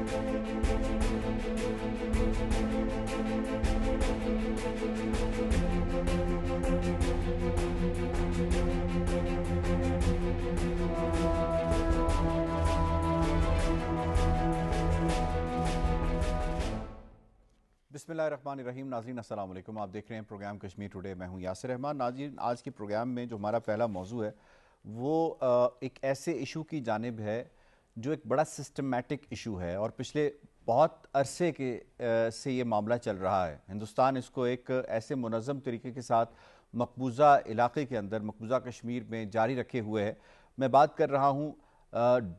بسم اللہ الرحمن الرحیم. ناظرین السلام علیکم. آپ دیکھ رہے ہیں پروگرام کشمیر ٹوڈے. میں ہوں یاسر رحمان. ناظرین, آج کے پروگرام میں جو ہمارا پہلا موضوع ہے وہ ایک ایسے ایشو کی جانب ہے جو ایک بڑا سسٹمیٹک ایشو ہے اور پچھلے بہت عرصے سے یہ معاملہ چل رہا ہے. ہندوستان اس کو ایک ایسے منظم طریقے کے ساتھ مقبوضہ علاقے کے اندر, مقبوضہ کشمیر میں جاری رکھے ہوئے ہے. میں بات کر رہا ہوں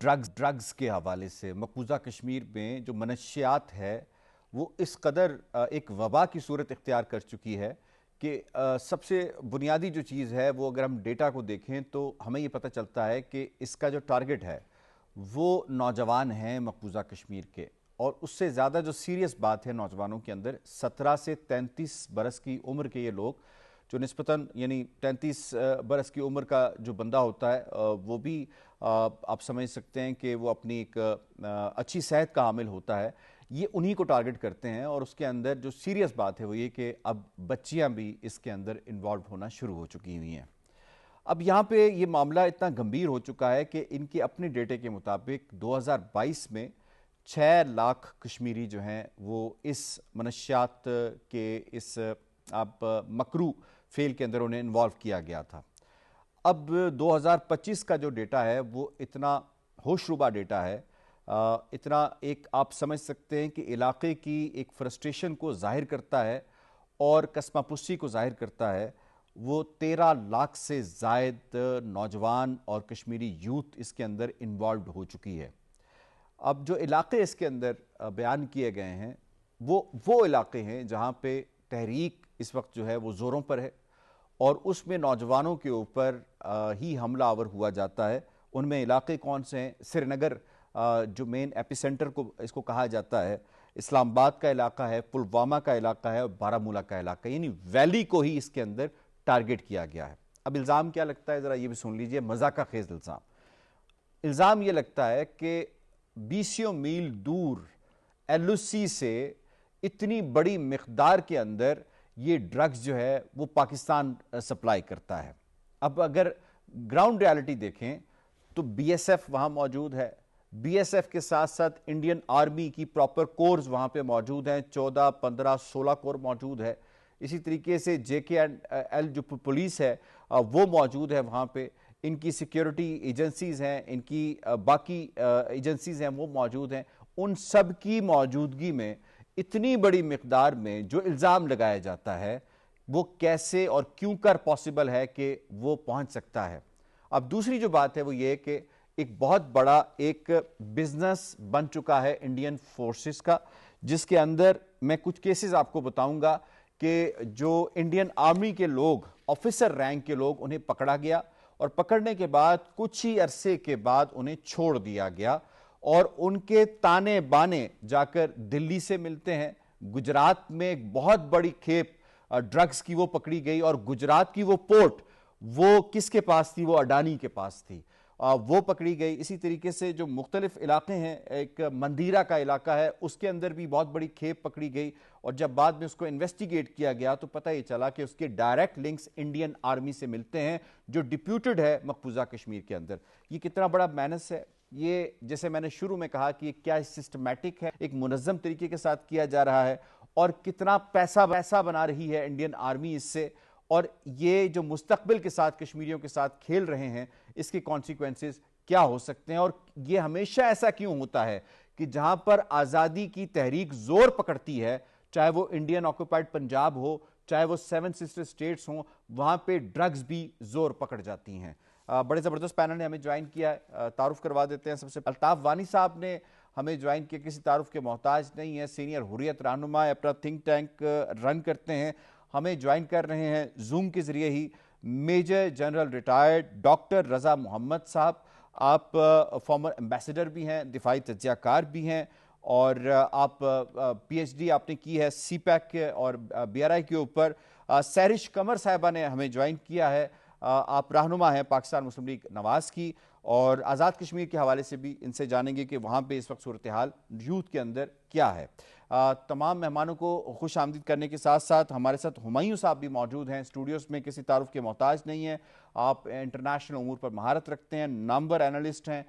ڈرگز کے حوالے سے. مقبوضہ کشمیر میں جو منشیات ہے وہ اس قدر ایک وبا کی صورت اختیار کر چکی ہے کہ سب سے بنیادی جو چیز ہے وہ اگر ہم ڈیٹا کو دیکھیں تو ہمیں یہ پتہ چلتا ہے کہ اس کا جو ٹارگٹ ہے وہ نوجوان ہیں مقبوضہ کشمیر کے. اور اس سے زیادہ جو سیریس بات ہے نوجوانوں کے اندر, 17 سے 33 برس کی عمر کے یہ لوگ جو نسبتاً یعنی 33 برس کی عمر کا جو بندہ ہوتا ہے وہ بھی آپ سمجھ سکتے ہیں کہ وہ اپنی ایک اچھی صحت کا حامل ہوتا ہے. یہ انہی کو ٹارگٹ کرتے ہیں اور اس کے اندر جو سیریس بات ہے وہ یہ کہ اب بچیاں بھی اس کے اندر انوالو ہونا شروع ہو چکی ہوئی ہیں. اب یہاں پہ یہ معاملہ اتنا گمبھیر ہو چکا ہے کہ ان کے اپنے ڈیٹے کے مطابق 2022 میں 6 لاکھ کشمیری جو ہیں وہ اس منشیات کے اس مکرو فیل کے اندر انہیں انوالو کیا گیا تھا. اب 2025 کا جو ڈیٹا ہے وہ اتنا ہوشربا ڈیٹا ہے, اتنا ایک آپ سمجھ سکتے ہیں کہ علاقے کی ایک فرسٹریشن کو ظاہر کرتا ہے اور کسمہ پرسی کو ظاہر کرتا ہے. وہ 13 لاکھ سے زائد نوجوان اور کشمیری یوتھ اس کے اندر انوالوڈ ہو چکی ہے. اب جو علاقے اس کے اندر بیان کیے گئے ہیں وہ علاقے ہیں جہاں پہ تحریک اس وقت جو ہے وہ زوروں پر ہے اور اس میں نوجوانوں کے اوپر ہی حملہ آور ہوا جاتا ہے. ان میں علاقے کون سے ہیں؟ سری نگر جو مین ایپی سینٹر کو اس کو کہا جاتا ہے, اسلام آباد کا علاقہ ہے, پلوامہ کا علاقہ ہے اور بارہمولہ کا علاقہ, یعنی ویلی کو ہی اس کے اندر ٹارگٹ کیا گیا ہے. اب الزام کیا لگتا ہے ذرا یہ بھی سن لیجئے, مذاقہ خیز الزام یہ لگتا ہے کہ 20 میل دور ایل او سی سے اتنی بڑی مقدار کے اندر یہ ڈرگز جو ہے وہ پاکستان سپلائی کرتا ہے. اب اگر گراؤنڈ ریالٹی دیکھیں تو بی ایس ایف وہاں موجود ہے, بی ایس ایف کے ساتھ ساتھ انڈین آرمی کی پراپر کورز وہاں پہ موجود ہیں, 14, 15, 16 کور موجود ہے. اسی طریقے سے جے کے ایل جو پولیس ہے وہ موجود ہے وہاں پہ, ان کی سیکیورٹی ایجنسیز ہیں, ان کی باقی ایجنسیز ہیں وہ موجود ہیں. ان سب کی موجودگی میں اتنی بڑی مقدار میں جو الزام لگایا جاتا ہے وہ کیسے اور کیوں کر پاسبل ہے کہ وہ پہنچ سکتا ہے. اب دوسری جو بات ہے وہ یہ کہ ایک بہت بڑا ایک بزنس بن چکا ہے انڈین فورسز کا, جس کے اندر میں کچھ کیسز آپ کو بتاؤں گا کہ جو انڈین آرمی کے لوگ, آفیسر رینک کے لوگ, انہیں پکڑا گیا اور پکڑنے کے بعد کچھ ہی عرصے کے بعد انہیں چھوڑ دیا گیا اور ان کے تانے بانے جا کر دلی سے ملتے ہیں. گجرات میں ایک بہت بڑی کھیپ ڈرگز کی وہ پکڑی گئی اور گجرات کی وہ پورٹ وہ کس کے پاس تھی؟ وہ اڈانی کے پاس تھی, وہ پکڑی گئی. اسی طریقے سے جو مختلف علاقے ہیں, ایک مندیرہ کا علاقہ ہے, اس کے اندر بھی بہت بڑی کھیپ پکڑی گئی اور جب بعد میں اس کو انویسٹیگیٹ کیا گیا تو پتہ یہ چلا کہ اس کے ڈائریکٹ لنکس انڈین آرمی سے ملتے ہیں جو ڈپیوٹڈ ہے مقبوضہ کشمیر کے اندر. یہ کتنا بڑا مینس ہے, یہ جیسے میں نے شروع میں کہا کہ کیا سسٹمیٹک ہے, ایک منظم طریقے کے ساتھ کیا جا رہا ہے اور کتنا پیسہ بنا رہی ہے انڈین آرمی اس سے, اور یہ جو مستقبل کے ساتھ کشمیریوں کے ساتھ کھیل رہے ہیں اس کے کانسیکوینسز کیا ہو سکتے ہیں. اور یہ ہمیشہ ایسا کیوں ہوتا ہے کہ جہاں پر آزادی کی تحریک زور پکڑتی ہے, چاہے وہ انڈین آکوپائڈ پنجاب ہو, چاہے وہ 7 سسٹر اسٹیٹس ہوں, وہاں پہ ڈرگز بھی زور پکڑ جاتی ہیں. بڑے زبردست پینل نے ہمیں جوائن کیا ہے, تعارف کروا دیتے ہیں. سب سے الطاف وانی صاحب نے ہمیں جوائن کیا, کسی تعارف کے محتاج نہیں ہے, سینئر حریت رہنما, اپنا تھنک ٹینک رن کرتے ہیں, ہمیں جوائن کر رہے ہیں زوم کے ذریعے ہی. میجر جنرل ریٹائرڈ ڈاکٹر رضا محمد صاحب, آپ فارمر ایمبیسڈر بھی ہیں, دفاعی تجزیہ کار بھی ہیں اور آپ پی ایچ ڈی آپ نے کی ہے سی پیک اور بی آر آئی کے اوپر. سہرش قمر صاحبہ نے ہمیں جوائن کیا ہے, آپ رہنما ہیں پاکستان مسلم لیگ نواز کی اور آزاد کشمیر کے حوالے سے بھی ان سے جانیں گے کہ وہاں پہ اس وقت صورتحال یوتھ کے اندر کیا ہے۔ تمام مہمانوں کو خوش آمدید کرنے کے ساتھ ساتھ ہمارے ساتھ ہمایوں صاحب بھی موجود ہیں، اسٹوڈیوز میں کسی تعارف کے محتاج نہیں ہیں، آپ انٹرنیشنل امور پر مہارت رکھتے ہیں، نامور اینالسٹ ہیں۔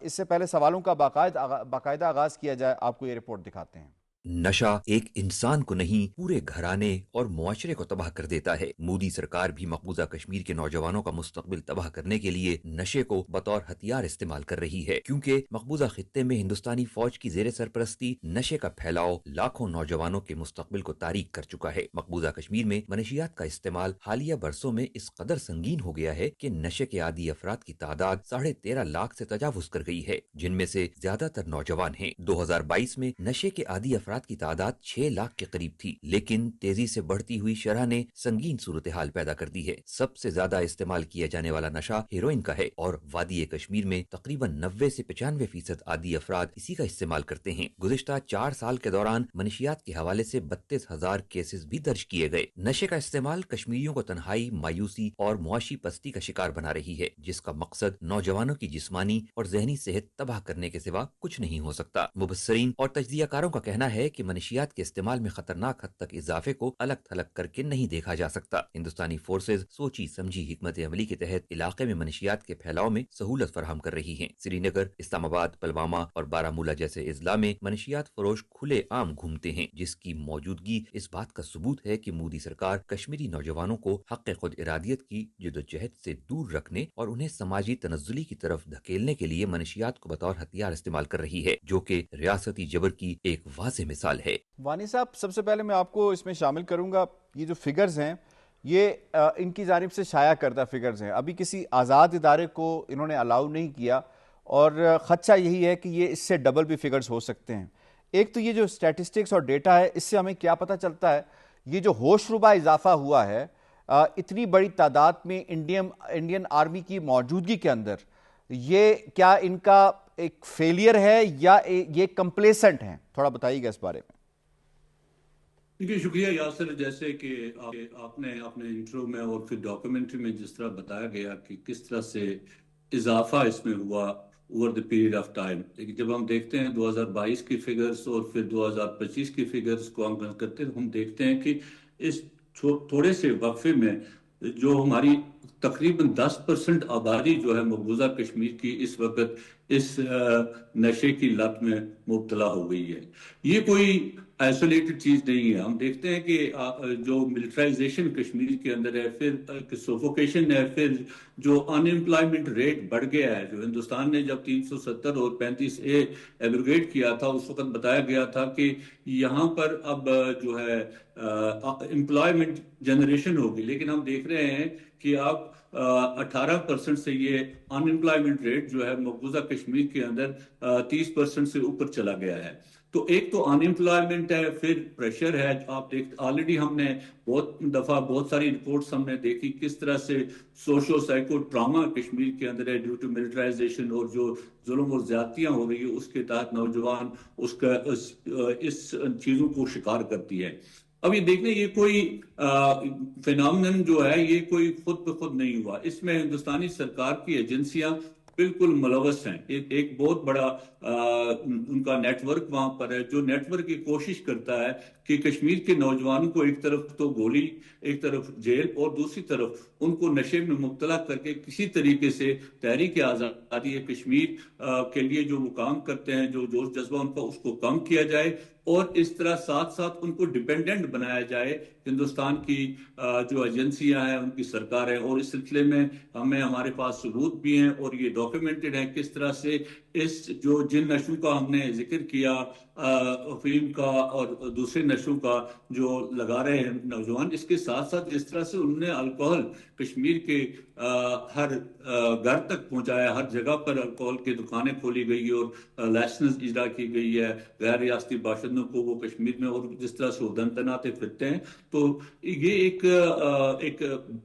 اس سے پہلے سوالوں کا باقاعدہ آغاز کیا جائے، آپ کو یہ رپورٹ دکھاتے ہیں۔ نشہ ایک انسان کو نہیں پورے گھرانے اور معاشرے کو تباہ کر دیتا ہے۔ مودی سرکار بھی مقبوضہ کشمیر کے نوجوانوں کا مستقبل تباہ کرنے کے لیے نشے کو بطور ہتھیار استعمال کر رہی ہے، کیونکہ مقبوضہ خطے میں ہندوستانی فوج کی زیر سرپرستی نشے کا پھیلاؤ لاکھوں نوجوانوں کے مستقبل کو تاریک کر چکا ہے۔ مقبوضہ کشمیر میں منشیات کا استعمال حالیہ برسوں میں اس قدر سنگین ہو گیا ہے کہ نشے کے عادی افراد کی تعداد 13.5 لاکھ سے تجاوز کر گئی ہے، جن میں سے زیادہ تر نوجوان ہیں۔ 2022 میں نشے کے عادی افراد کی تعداد 6 لاکھ کے قریب تھی، لیکن تیزی سے بڑھتی ہوئی شرح نے سنگین صورتحال پیدا کر دی ہے۔ سب سے زیادہ استعمال کیا جانے والا نشہ ہیروئن کا ہے اور وادی کشمیر میں تقریباً 90 سے 95% عادی افراد اسی کا استعمال کرتے ہیں۔ گزشتہ 4 سال کے دوران منشیات کے حوالے سے 32,000 کیسز بھی درج کیے گئے۔ نشے کا استعمال کشمیریوں کو تنہائی، مایوسی اور معاشی پستی کا شکار بنا رہی ہے، جس کا مقصد نوجوانوں کی جسمانی اور ذہنی صحت تباہ کرنے کے سوا کچھ نہیں ہو سکتا۔ مبصرین اور تجزیہ کاروں کا کہنا ہے کہ منشیات کے استعمال میں خطرناک حد تک اضافے کو الگ تھلگ کر کے نہیں دیکھا جا سکتا۔ ہندوستانی فورسز سوچی سمجھی حکمت عملی کے تحت علاقے میں منشیات کے پھیلاؤ میں سہولت فراہم کر رہی ہیں۔ سری نگر، اسلام آباد، پلوامہ اور بارامولہ جیسے اضلاع میں منشیات فروش کھلے عام گھومتے ہیں، جس کی موجودگی اس بات کا ثبوت ہے کہ مودی سرکار کشمیری نوجوانوں کو حق خود ارادیت کی جدوجہد سے دور رکھنے اور انہیں سماجی تنزلی کی طرف دھکیلنے کے لیے منشیات کو بطور ہتھیار استعمال کر رہی ہے، جو کہ ریاستی جبر کی ایک واضح مثال ہے۔ وانی صاحب، سب سے پہلے میں آپ کو اس میں شامل کروں گا، یہ جو فگرز ہیں یہ ان کی جانب سے شائع کردہ فگرز ہیں، ابھی کسی آزاد ادارے کو انہوں نے الاؤ نہیں کیا، اور خدشہ یہی ہے کہ یہ اس سے ڈبل بھی فگرز ہو سکتے ہیں۔ ایک تو یہ جو سٹیٹسٹکس اور ڈیٹا ہے، اس سے ہمیں کیا پتہ چلتا ہے؟ یہ جو ہوش ربا اضافہ ہوا ہے اتنی بڑی تعداد میں انڈین آرمی کی موجودگی کے اندر، یہ کیا ان کا ایک فیلئر ہے یا یہ کمپلیسنٹ ہیں؟ تھوڑا بتائیے گا اس بارے میں۔ دیکھیے، شکریہ یاسر۔ جیسے کہ آپ نے اپنے انٹرو میں اور پھر ڈاکومنٹری میں جس طرح بتایا گیا کہ کس طرح سے اضافہ اس میں ہوا over the period of time, لیکن جب ہم دیکھتے ہیں 2022 کی فگرز اور پھر 2025 کی فگرز کو ہم کرتے ہیں، ہم دیکھتے ہیں کہ اس تھوڑے سے وقفے میں جو ہماری تقریباً 10% آبادی جو ہے مقبوضہ کشمیر کی اس وقت اس نشے کی لت میں مبتلا ہو گئی ہے۔ یہ کوئی آئسولیٹڈ چیز نہیں ہے۔ ہم دیکھتے ہیں کہ جو ملٹرائزیشن کشمیر کے اندر ہے، پھر سوفوکیشن ہے، پھر جو ان امپلائمنٹ ریٹ بڑھ گیا ہے، جو ہندوستان نے جب 370 اور 35A ایبروگیٹ کیا تھا، اس وقت بتایا گیا تھا کہ یہاں پر اب جو ہے امپلائمنٹ جنریشن ہوگی، لیکن ہم دیکھ رہے ہیں کہ اب 18% سے یہ ان امپلائمنٹ ریٹ جو ہے مقبوضہ کشمیر کے اندر 30% سے اوپر چلا گیا ہے۔ تو ایک تو ان امپلائمنٹ ہے، پھر پریشر ہے۔ آپ آلریڈی ہم نے بہت ساری رپورٹس ہم نے دیکھی کس طرح سے سوشو سائیکو ٹراما کشمیر کے اندر ہے ڈیو ٹو ملٹرائزیشن، اور جو ظلم اور زیادتیاں ہو رہی ہے اس کے تحت نوجوان اس چیزوں کو شکار کرتی ہے۔ اب یہ دیکھیں، یہ کوئی فینامنن جو ہے یہ کوئی خود بخود نہیں ہوا، اس میں ہندوستانی سرکار کی ایجنسیاں بالکل ملوث ہیں۔ ایک بہت بڑا ان کا نیٹ ورک وہاں پر ہے، جو نیٹ ورک کی کوشش کرتا ہے کہ کشمیر کے نوجوانوں کو ایک طرف تو گولی، ایک طرف جیل، اور دوسری طرف ان کو نشے میں مبتلا کر کے کسی طریقے سے تحریک آزادی کشمیر کے لیے جو وہ کام کرتے ہیں، جو جوش جذبہ ان کا، اس کو کم کیا جائے، اور اس طرح ساتھ ساتھ ان کو ڈیپینڈنٹ بنایا جائے ہندوستان کی جو ایجنسیاں ہیں، ان کی سرکار ہے۔ اور اس سلسلے میں ہمارے پاس ثبوت بھی ہیں اور یہ ڈاکیومنٹڈ ہے کس طرح سے اس جو جن نشوں کا ہم نے ذکر کیا، افیم کا اور دوسرے نشوں کا جو لگا رہے ہیں نوجوان، اس کے ساتھ ساتھ جس طرح سے انہوں نے الکوہل کشمیر کے ہر گھر تک پہنچایا، ہر جگہ پر الکوہل کی دکانیں کھولی گئی اور لائسنس اجرا کی گئی ہے غیر ریاستی باشندوں کو وہ کشمیر میں، اور جس طرح سے وہ دن تناتے پھرتے ہیں۔ تو یہ ایک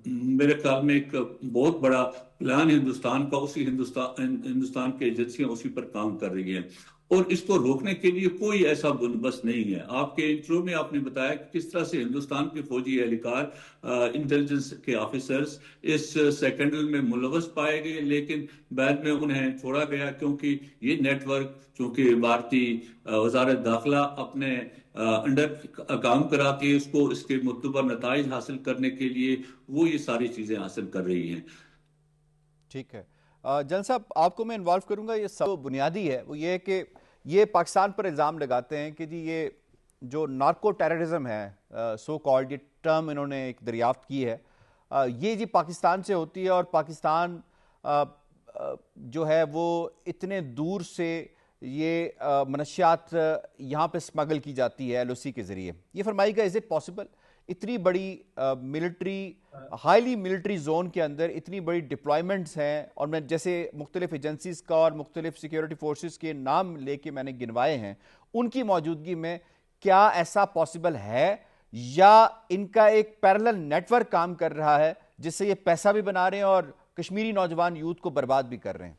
میرے خیال میں ایک بہت بڑا پلان ہندوستان کا، اسی ہندوستان کی ایجنسیاں اسی پر کام کر رہی ہیں۔ اور اس کو روکنے کے لیے کوئی ایسا بندوبست نہیں ہے. آپ کے انٹرو میں آپ نے بتایا کہ کس طرح سے ہندوستان کے فوجی اہلکار انٹیلیجنس کے آفیسرز اس سیکنڈل میں ملوث پائے گئے، لیکن بعد میں انہیں چھوڑا گیا کیونکہ یہ نیٹ ورک چونکہ بھارتی وزارت داخلہ اپنے انڈر کام کراتی ہے اس کے متبر نتائج حاصل کرنے کے لیے وہ یہ ساری چیزیں حاصل کر رہی ہیں. ٹھیک ہے جن صاحب، آپ کو میں انوالو کروں گا. یہ سب بنیادی ہے وہ یہ ہے کہ یہ پاکستان پر الزام لگاتے ہیں کہ جی یہ جو نارکو ٹیررزم ہے، سو کالڈ، یہ ٹرم انہوں نے ایک دریافت کی ہے، یہ جی پاکستان سے ہوتی ہے، اور پاکستان جو ہے وہ اتنے دور سے یہ منشیات یہاں پہ سمگل کی جاتی ہے ایل او سی کے ذریعے. یہ فرمائیے گا از اٹ پاسبل اتنی بڑی ملٹری ہائیلی ملٹری زون کے اندر اتنی بڑی ڈپلائمنٹس ہیں، اور میں جیسے مختلف ایجنسیز کا اور مختلف سیکیورٹی فورسز کے نام لے کے میں نے گنوائے ہیں، ان کی موجودگی میں کیا ایسا پاسبل ہے، یا ان کا ایک پیرلل نیٹ ورک کام کر رہا ہے جس سے یہ پیسہ بھی بنا رہے ہیں اور کشمیری نوجوان یوتھ کو برباد بھی کر رہے ہیں؟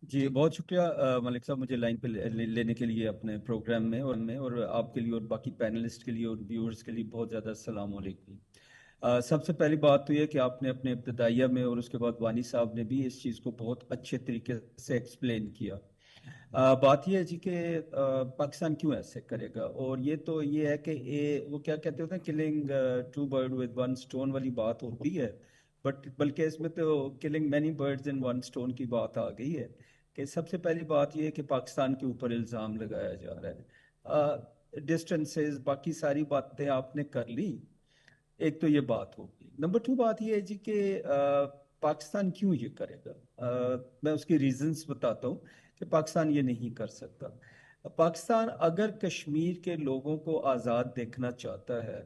جی بہت شکریہ ملک صاحب، مجھے لائن پہ لینے کے لیے اپنے پروگرام میں، اور آپ کے لیے اور باقی پینلسٹ کے لیے اور ویورز کے لیے بہت زیادہ السلام علیکم. سب سے پہلی بات تو یہ کہ آپ نے اپنے ابتدائیہ میں اور اس کے بعد وانی صاحب نے بھی اس چیز کو بہت اچھے طریقے سے ایکسپلین کیا. بات یہ ہے جی کہ پاکستان کیوں ایسے کرے گا، اور یہ تو یہ ہے کہ وہ کیا کہتے ہوتے ہیں، killing two bird with one stone والی بات ہوتی ہے، بلکہ اس میں تو killing many birds in one stone کی بات آ گئی ہے. کہ سب سے پہلی بات یہ ہے کہ پاکستان کے اوپر الزام لگایا جا رہا ہے. ڈسٹنسز باقی ساری باتیں آپ نے کر لی، ایک تو یہ بات ہوگی. نمبر 2 بات یہ ہے جی کہ پاکستان کیوں یہ کرے گا. میں اس کی ریزنز بتاتا ہوں کہ پاکستان یہ نہیں کر سکتا. پاکستان اگر کشمیر کے لوگوں کو آزاد دیکھنا چاہتا ہے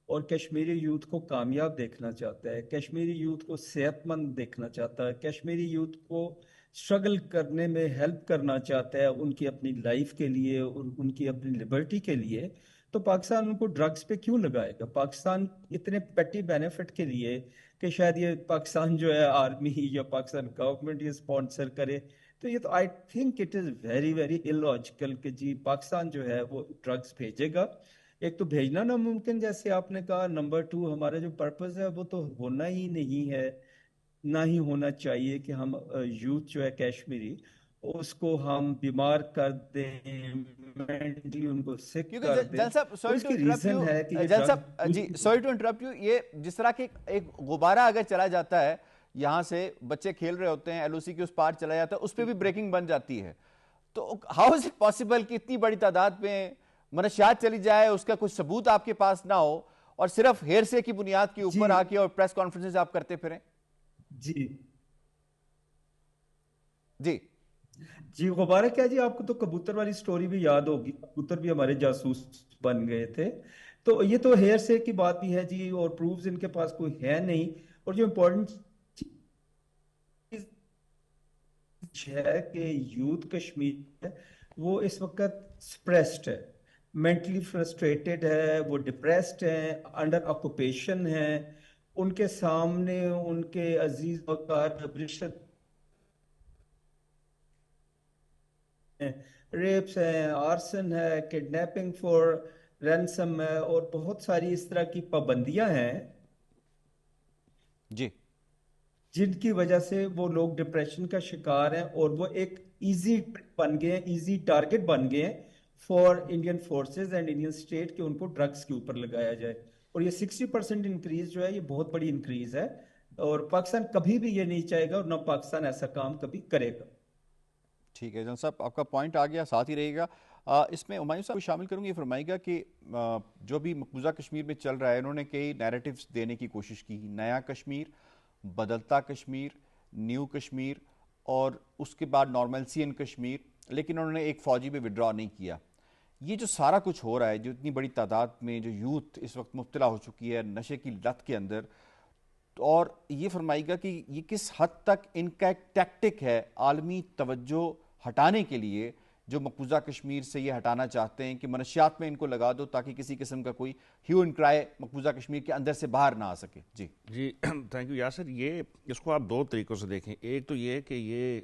اور کشمیری یوتھ کو کامیاب دیکھنا چاہتا ہے، کشمیری یوتھ کو صحت مند دیکھنا چاہتا ہے، کشمیری یوتھ کو اسٹرگل کرنے میں ہیلپ کرنا چاہتا ہے ان کی اپنی لائف کے لیے اور ان کی اپنی لبرٹی کے لیے، تو پاکستان ان کو ڈرگز پہ کیوں لگائے گا؟ پاکستان اتنے پیٹی بینیفٹ کے لیے کہ شاید یہ پاکستان جو ہے آرمی یا پاکستان گورنمنٹ یہ اسپانسر کرے، تو یہ تو I think it is very very illogical کہ جی پاکستان جو ہے وہ ڈرگز بھیجے گا. ایک تو بھیجنا ناممکن جیسے آپ نے کہا، نمبر 2 ہمارا جو پرپز ہے وہ تو ہونا ہی نہیں ہے، نہ ہی ہونا چاہیے کہ ہم یوتھ جو ہے کشمیری اس کو ہم بیمار کر دیں، مینٹلی ان کو سک کر دیں. اس کی ریزن ہے کہ جی سوری ٹو انٹرپٹ یو، یہ جس طرح کہ ایک غبارہ اگر چلا جاتا ہے یہاں سے، بچے کھیل رہے ہوتے ہیں، ایل او سی کے اس پار چلا جاتا ہے، اس پہ بھی بریکنگ بن جاتی ہے، تو ہاؤ از اٹ پاسبل کہ اتنی بڑی تعداد میں منشیات چلی جائے، اس کا کوئی ثبوت آپ کے پاس نہ ہو، اور صرف ہیرسے کی بنیاد کے اوپر آ کے اور پریس کانفرنسز آپ کرتے پھریں؟ جی جی جی غبارہ کیا جی، آپ کو تو کبوتر والی سٹوری بھی یاد ہوگی، کبوتر بھی ہمارے جاسوس بن گئے تھے. تو یہ تو ہیئر سے کی بات بھی ہے جی، اور پروفز ان کے پاس کوئی ہے نہیں. اور جو امپورٹنٹ ہے کہ یوتھ کشمیر ہے وہ اس وقت سپریسڈ ہے، مینٹلی فرسٹریٹڈ ہے، وہ ڈپریسڈ ہے، انڈر آکوپیشن ہے. ان کے سامنے ان کے عزیز وقار ریپس ہیں، آرسن ہے، کڈنیپنگ فور رینسم ہے، اور بہت ساری اس طرح کی پابندیاں ہیں جی جن کی وجہ سے وہ لوگ ڈپریشن کا شکار ہیں، اور وہ ایک ایزی بن گئے ہیں، ایزی ٹارگٹ بن گئے ہیں for Indian forces and Indian state کہ ان کو ڈرگز کے اوپر لگایا جائے. اور یہ 60% انکریز جو ہے یہ بہت بڑی انکریز ہے، اور پاکستان کبھی بھی یہ نہیں چاہے گا، اور نہ پاکستان ایسا کام کبھی کرے گا. ٹھیک ہے جن صاحب، آپ کا پوائنٹ آ گیا، ساتھ ہی رہے گا. اس میں ہمایوں صاحب کو شامل کروں گی. یہ فرمائے گا کہ جو بھی مقبوضہ کشمیر میں چل رہا ہے، انہوں نے کئی نیریٹیوز دینے کی کوشش کی، نیا کشمیر، بدلتا کشمیر، نیو کشمیر، اور اس کے بعد نارملسی ان کشمیر، لیکن انہوں نے ایک فوجی بھی وڈرا نہیں کیا. یہ جو سارا کچھ ہو رہا ہے، جو اتنی بڑی تعداد میں جو یوتھ اس وقت مبتلا ہو چکی ہے نشے کی لت کے اندر، اور یہ فرمائے گا کہ یہ کس حد تک ان کا ایک ٹیکٹک ہے عالمی توجہ ہٹانے کے لیے، جو مقبوضہ کشمیر سے یہ ہٹانا چاہتے ہیں کہ منشیات میں ان کو لگا دو تاکہ کسی قسم کا کوئی ہیو اینڈ کرائے مقبوضہ کشمیر کے اندر سے باہر نہ آ سکے. جی تھینک یو یاسر. یہ اس کو آپ دو طریقوں سے دیکھیں. ایک تو یہ کہ یہ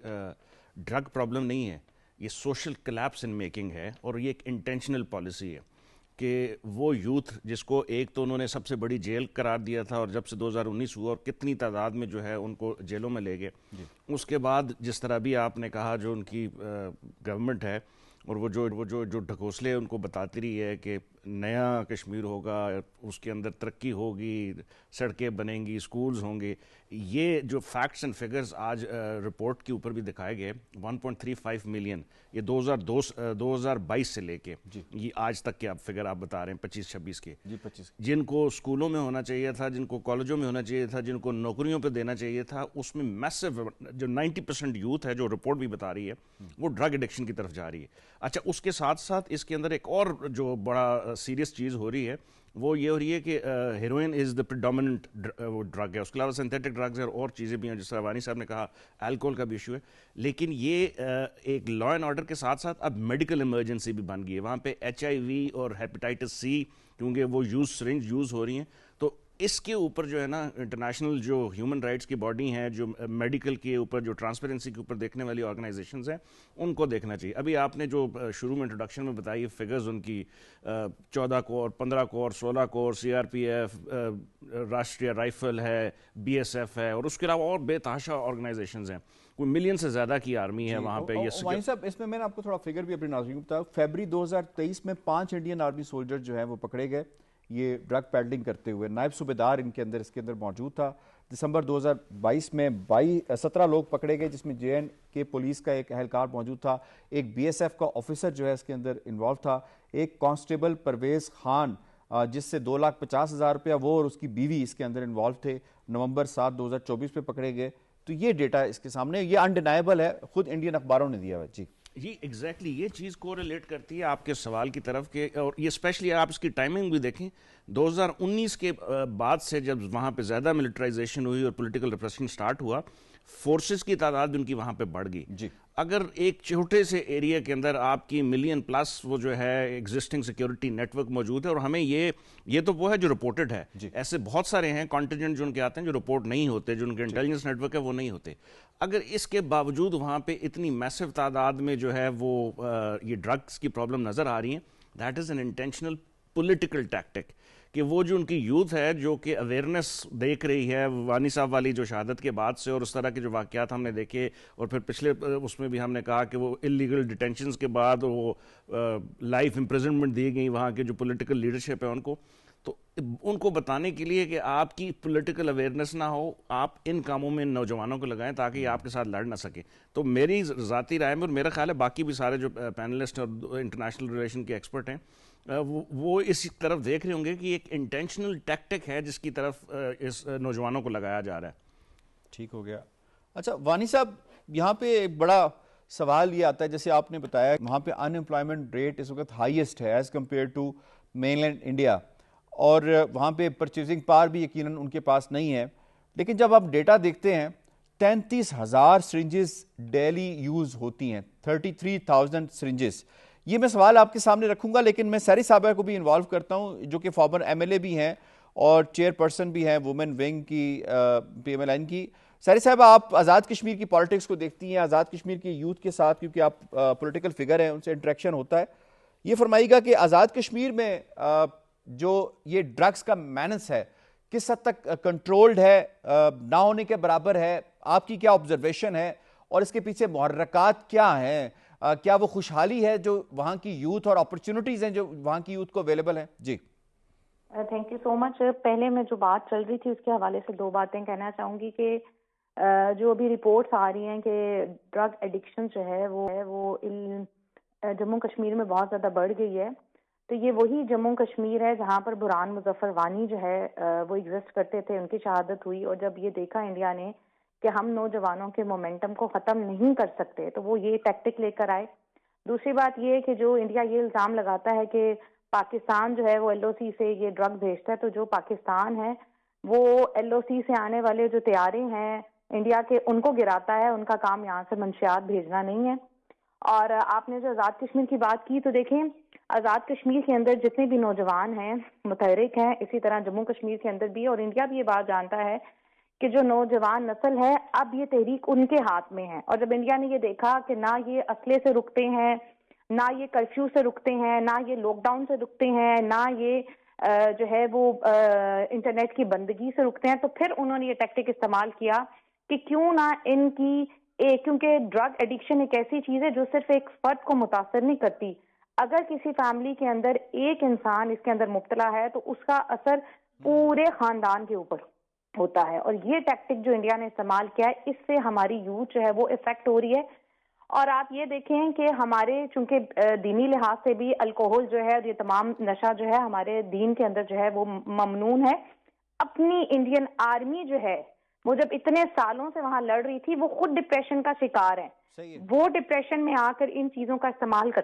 ڈرگ پرابلم نہیں ہے, یہ سوشل کلیپس ان میکنگ ہے, اور یہ ایک انٹینشنل پالیسی ہے کہ وہ یوتھ جس کو ایک تو انہوں نے سب سے بڑی جیل قرار دیا تھا, اور جب سے 2019 ہوا اور کتنی تعداد میں جو ہے ان کو جیلوں میں لے گئے, اس کے بعد جس طرح بھی آپ نے کہا جو ان کی گورنمنٹ ہے, اور وہ جو ڈھکوسلے ان کو بتاتی رہی ہے کہ نیا کشمیر ہوگا, اس کے اندر ترقی ہوگی, سڑکیں بنیں گی, سکولز ہوں گے, یہ جو فیکٹس اینڈ فگرز آج رپورٹ کے اوپر بھی دکھائے گئے 1.35 ملین, یہ 2022 سے لے کے یہ آج تک کے آپ فگر آپ بتا رہے ہیں 25-26 کے, جن کو اسکولوں میں ہونا چاہیے تھا, جن کو کالجوں میں ہونا چاہیے تھا, جن کو نوکریوں پہ دینا چاہیے تھا, اس میں میسو جو 90% یوتھ ہے, جو رپورٹ بھی بتا رہی ہے, وہ ڈرگ ایڈکشن کی طرف جا رہی ہے. اچھا, اس کے ساتھ ساتھ اس کے اندر ایک اور جو بڑا سیریس چیز ہو رہی ہے وہ یہ ہو رہی ہے کہ ہیروئن از دا پریڈومیننٹ ڈرگ ہے, اس کے علاوہ سنتھیٹک ڈرگز ہیں اور چیزیں بھی ہیں, جس طرح وانی صاحب نے کہا الکوہول کا بھی ایشو ہے, لیکن یہ ایک لا اینڈ آرڈر کے ساتھ ساتھ اب میڈیکل ایمرجنسی بھی بن گئی ہے. وہاں پہ HIV اور ہیپیٹائٹس C کیونکہ وہ سرنج یوز ہو رہی ہیں, تو اس کے اوپر جو ہے نا انٹرنیشنل جو ہیومن رائٹس کی باڈی ہیں, جو میڈیکل کے اوپر جو ٹرانسپیرنسی کے اوپر دیکھنے والی آرگنائزیشنز ہیں, ان کو دیکھنا چاہیے. ابھی آپ نے جو شروع میں انٹروڈکشن میں بتائی فگرز ان کی 14 کور, 15 کور, 16 کور, CRPF, راشٹریہ رائفل ہے, BSF ہے, اور اس کے علاوہ اور بے تحاشا آرگنائزیشنز ہیں, کوئی ملین سے زیادہ کی آرمی ہے وہاں پہ. وائن صاحب, اس میں نے آپ کو تھوڑا فگر بھی اپنے ناظرین کو بتایا, فیبری 2023 میں 5 انڈین آرمی سولجر جو ہیں وہ پکڑے گئے یہ ڈرگ پیڈلنگ کرتے ہوئے, نائب صوبیدار اس کے اندر موجود تھا. دسمبر 2022 میں 17 لوگ پکڑے گئے, جس میں JNK پولیس کا ایک اہلکار موجود تھا, ایک BSF کا آفیسر جو ہے اس کے اندر انوالو تھا, ایک کانسٹیبل پرویز خان جس سے 2,50,000 روپیہ وہ اور اس کی بیوی اس کے اندر انوالو تھے, نومبر 7 2024 میں پکڑے گئے. تو یہ ڈیٹا اس کے سامنے, یہ انڈینائبل ہے, خود انڈین اخباروں نے دیا ہے. جی ایگزیکٹلی یہ چیز کو ریلیٹ کرتی ہے آپ کے سوال کی طرف کہ, اور یہ اسپیشلی آپ اس کی ٹائمنگ بھی دیکھیں 2019 کے بعد سے جب وہاں پہ زیادہ ملٹرائزیشن ہوئی اور پولیٹیکل ریپریشن سٹارٹ ہوا, فورسز کی تعداد ان کی وہاں پہ بڑھ گئی. اگر ایک چھوٹے سے ایریا کے اندر آپ کی ملین پلس وہ جو ہے ایگزسٹنگ سیکیورٹی نیٹ ورک موجود ہے, اور ہمیں یہ تو وہ ہے جو رپورٹڈ ہے, ایسے بہت سارے ہیں کانٹینجنٹ جو ان کے آتے ہیں جو رپورٹ نہیں ہوتے, جو ان کے انٹیلیجنس نیٹ ورک ہے وہ نہیں ہوتے. اگر اس کے باوجود وہاں پہ اتنی میسو تعداد میں جو ہے وہ یہ ڈرگس کی پرابلم نظر آ رہی ہیں, that is an intentional political tactic کہ وہ جو ان کی یوتھ ہے جو کہ اویئرنیس دیکھ رہی ہے وانی صاحب والی جو شہادت کے بعد سے, اور اس طرح کے جو واقعات ہم نے دیکھے, اور پھر پچھلے اس میں بھی ہم نے کہا کہ وہ انلیگل ڈیٹینشنز کے بعد وہ لائف امپریزنمنٹ دی گئی وہاں کے جو پولیٹیکل لیڈرشپ ہے ان کو, تو ان کو بتانے کے لیے کہ آپ کی پولیٹیکل اویئرنیس نہ ہو, آپ ان کاموں میں نوجوانوں کو لگائیں تاکہ یہ آپ کے ساتھ لڑ نہ سکیں. تو میری ذاتی رائے میں, اور میرا خیال ہے باقی بھی سارے جو پینلسٹ اور انٹرنیشنل ریلیشن کے ایکسپرٹ ہیں وہ اس طرف دیکھ رہے ہوں گے کہ ایک انٹینشنل ٹیکٹک ہے جس کی طرف اس نوجوانوں کو لگایا جا رہا ہے. ٹھیک ہو گیا. اچھا وانی صاحب, یہاں پہ ایک بڑا سوال یہ آتا ہے, جیسے آپ نے بتایا وہاں پہ ان امپلائمنٹ ریٹ اس وقت ہائیسٹ ہے as compare to mainland India, اور وہاں پہ پرچیزنگ پاور بھی یقیناً ان کے پاس نہیں ہے. لیکن جب آپ ڈیٹا دیکھتے ہیں 33,000 سرنجز ڈیلی یوز ہوتی ہیں, 33,000 سرنجز. یہ میں سوال آپ کے سامنے رکھوں گا, لیکن میں ساری صاحبہ کو بھی انوالو کرتا ہوں جو کہ فارمر MLA بھی ہیں اور چیئر پرسن بھی ہیں وومن ونگ کی PMLN کی. ساری صاحبہ, آپ آزاد کشمیر کی پالیٹکس کو دیکھتی ہیں, آزاد کشمیر کی یوتھ کے ساتھ کیونکہ آپ پولیٹیکل فگر ہیں, ان سے انٹریکشن ہوتا ہے. یہ فرمائیے گا کہ آزاد کشمیر میں جو یہ ڈرگس کا مینس ہے کس حد تک کنٹرولڈ ہے, نہ ہونے کے برابر ہے, آپ کی کیا آبزرویشن ہے, اور اس کے پیچھے محرکات کیا ہیں, کیا وہ خوشحالی ہے جو وہاں کی یوتھ اور اپرچونٹیز ہیں جو وہاں کی یوتھ کو اویلیبل ہیں؟ جی تھینک یو سو مچ. پہلے میں جو بات چل رہی تھی اس کے حوالے سے 2 باتیں کہنا چاہوں گی کہ جو ابھی رپورٹس آ رہی ہیں کہ ڈرگ ایڈکشن جو ہے وہ جموں کشمیر میں بہت زیادہ بڑھ گئی ہے. تو یہ وہی جموں کشمیر ہے جہاں پر برہان مظفر وانی جو ہے وہ ایگزسٹ کرتے تھے, ان کی شہادت ہوئی, اور جب یہ دیکھا انڈیا نے کہ ہم نوجوانوں کے مومنٹم کو ختم نہیں کر سکتے تو وہ یہ ٹیکٹک لے کر آئے. دوسری بات یہ کہ جو انڈیا یہ الزام لگاتا ہے کہ پاکستان جو ہے وہ LOC سے یہ ڈرگ بھیجتا ہے, تو جو پاکستان ہے وہ LOC سے آنے والے جو طیارے ہیں انڈیا کے ان کو گراتا ہے, ان کا کام یہاں سے منشیات بھیجنا نہیں ہے. اور آپ نے جو آزاد کشمیر کی بات کی, تو دیکھیں آزاد کشمیر کے اندر جتنے بھی نوجوان ہیں متحرک ہیں, اسی طرح جموں کشمیر کے اندر بھی, اور انڈیا بھی یہ بات جانتا ہے کہ جو نوجوان نسل ہے اب یہ تحریک ان کے ہاتھ میں ہے. اور جب انڈیا نے یہ دیکھا کہ نہ یہ اسلحے سے رکتے ہیں، نہ یہ کرفیو سے رکتے ہیں، نہ یہ لاک ڈاؤن سے رکتے ہیں، نہ یہ جو ہے وہ انٹرنیٹ کی بندگی سے رکتے ہیں، تو پھر انہوں نے یہ ٹیکٹک استعمال کیا کہ کیوں نہ ان کی کیونکہ ڈرگ ایڈکشن ایک ایسی چیز ہے جو صرف ایک فرد کو متاثر نہیں کرتی. اگر کسی فیملی کے اندر ایک انسان اس کے اندر مبتلا ہے تو اس کا اثر پورے خاندان کے اوپر ہوتا ہے. اور یہ ٹیکٹک جو انڈیا نے استعمال کیا ہے اس سے ہماری یوتھ جو ہے وہ افیکٹ ہو رہی ہے. اور آپ یہ دیکھیں کہ ہمارے چونکہ دینی لحاظ سے بھی الکوہل جو ہے اور یہ تمام نشہ جو ہے ہمارے دین کے اندر جو ہے وہ ممنون ہے. اپنی انڈین آرمی جو ہے وہ جب اتنے سالوں سے وہاں لڑ رہی تھی وہ خود ڈپریشن کا شکار ہے. وہ ڈپریشن میں آ کر ان چیزوں کا استعمال کر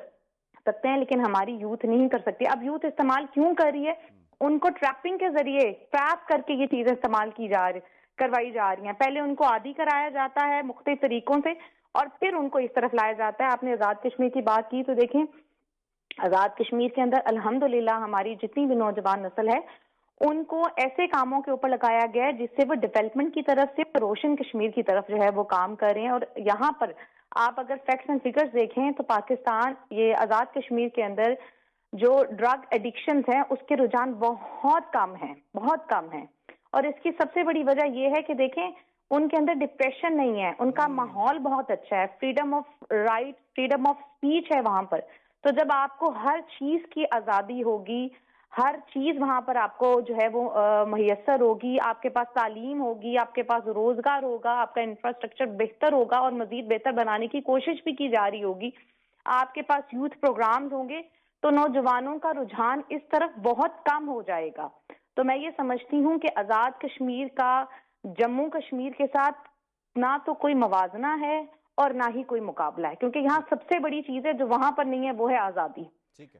سکتے ہیں لیکن ہماری یوتھ نہیں کر سکتی. اب یوتھ استعمال کیوں کر رہی ہے؟ ان کو ٹریپنگ کے ذریعے ٹریپ کر کے یہ چیزیں استعمال کروائی جا رہی ہیں. پہلے ان کو عادی کرایا جاتا ہے مختلف طریقوں سے اور پھر ان کو اس طرف لایا جاتا ہے. آپ نے آزاد کشمیر کی بات کی تو دیکھیں آزاد کشمیر کے اندر الحمدللہ ہماری جتنی بھی نوجوان نسل ہے ان کو ایسے کاموں کے اوپر لگایا گیا ہے جس سے وہ ڈیولپمنٹ کی طرف سے روشن کشمیر کی طرف جو ہے وہ کام کر رہے ہیں. اور یہاں پر آپ اگر فیکٹس اینڈ فگرز دیکھیں تو پاکستان یہ آزاد کشمیر کے اندر جو ڈرگ ایڈکشنز ہیں اس کے رجحان بہت کم ہیں. اور اس کی سب سے بڑی وجہ یہ ہے کہ دیکھیں ان کے اندر ڈپریشن نہیں ہے، ان کا ماحول بہت اچھا ہے، freedom of right, freedom of speech ہے وہاں پر. تو جب آپ کو ہر چیز کی آزادی ہوگی، ہر چیز وہاں پر آپ کو جو ہے وہ میسر ہوگی، آپ کے پاس تعلیم ہوگی، آپ کے پاس روزگار ہوگا، آپ کا انفراسٹرکچر بہتر ہوگا اور مزید بہتر بنانے کی کوشش بھی کی جا رہی ہوگی، آپ کے پاس یوتھ پروگرامز ہوں گے تو نوجوانوں کا رجحان اس طرف بہت کم ہو جائے گا. تو میں یہ سمجھتی ہوں کہ آزاد کشمیر کا جموں کشمیر کے ساتھ نہ تو کوئی موازنہ ہے اور نہ ہی کوئی مقابلہ ہے کیونکہ یہاں سب سے بڑی چیز ہے جو وہاں پر نہیں ہے وہ ہے آزادی.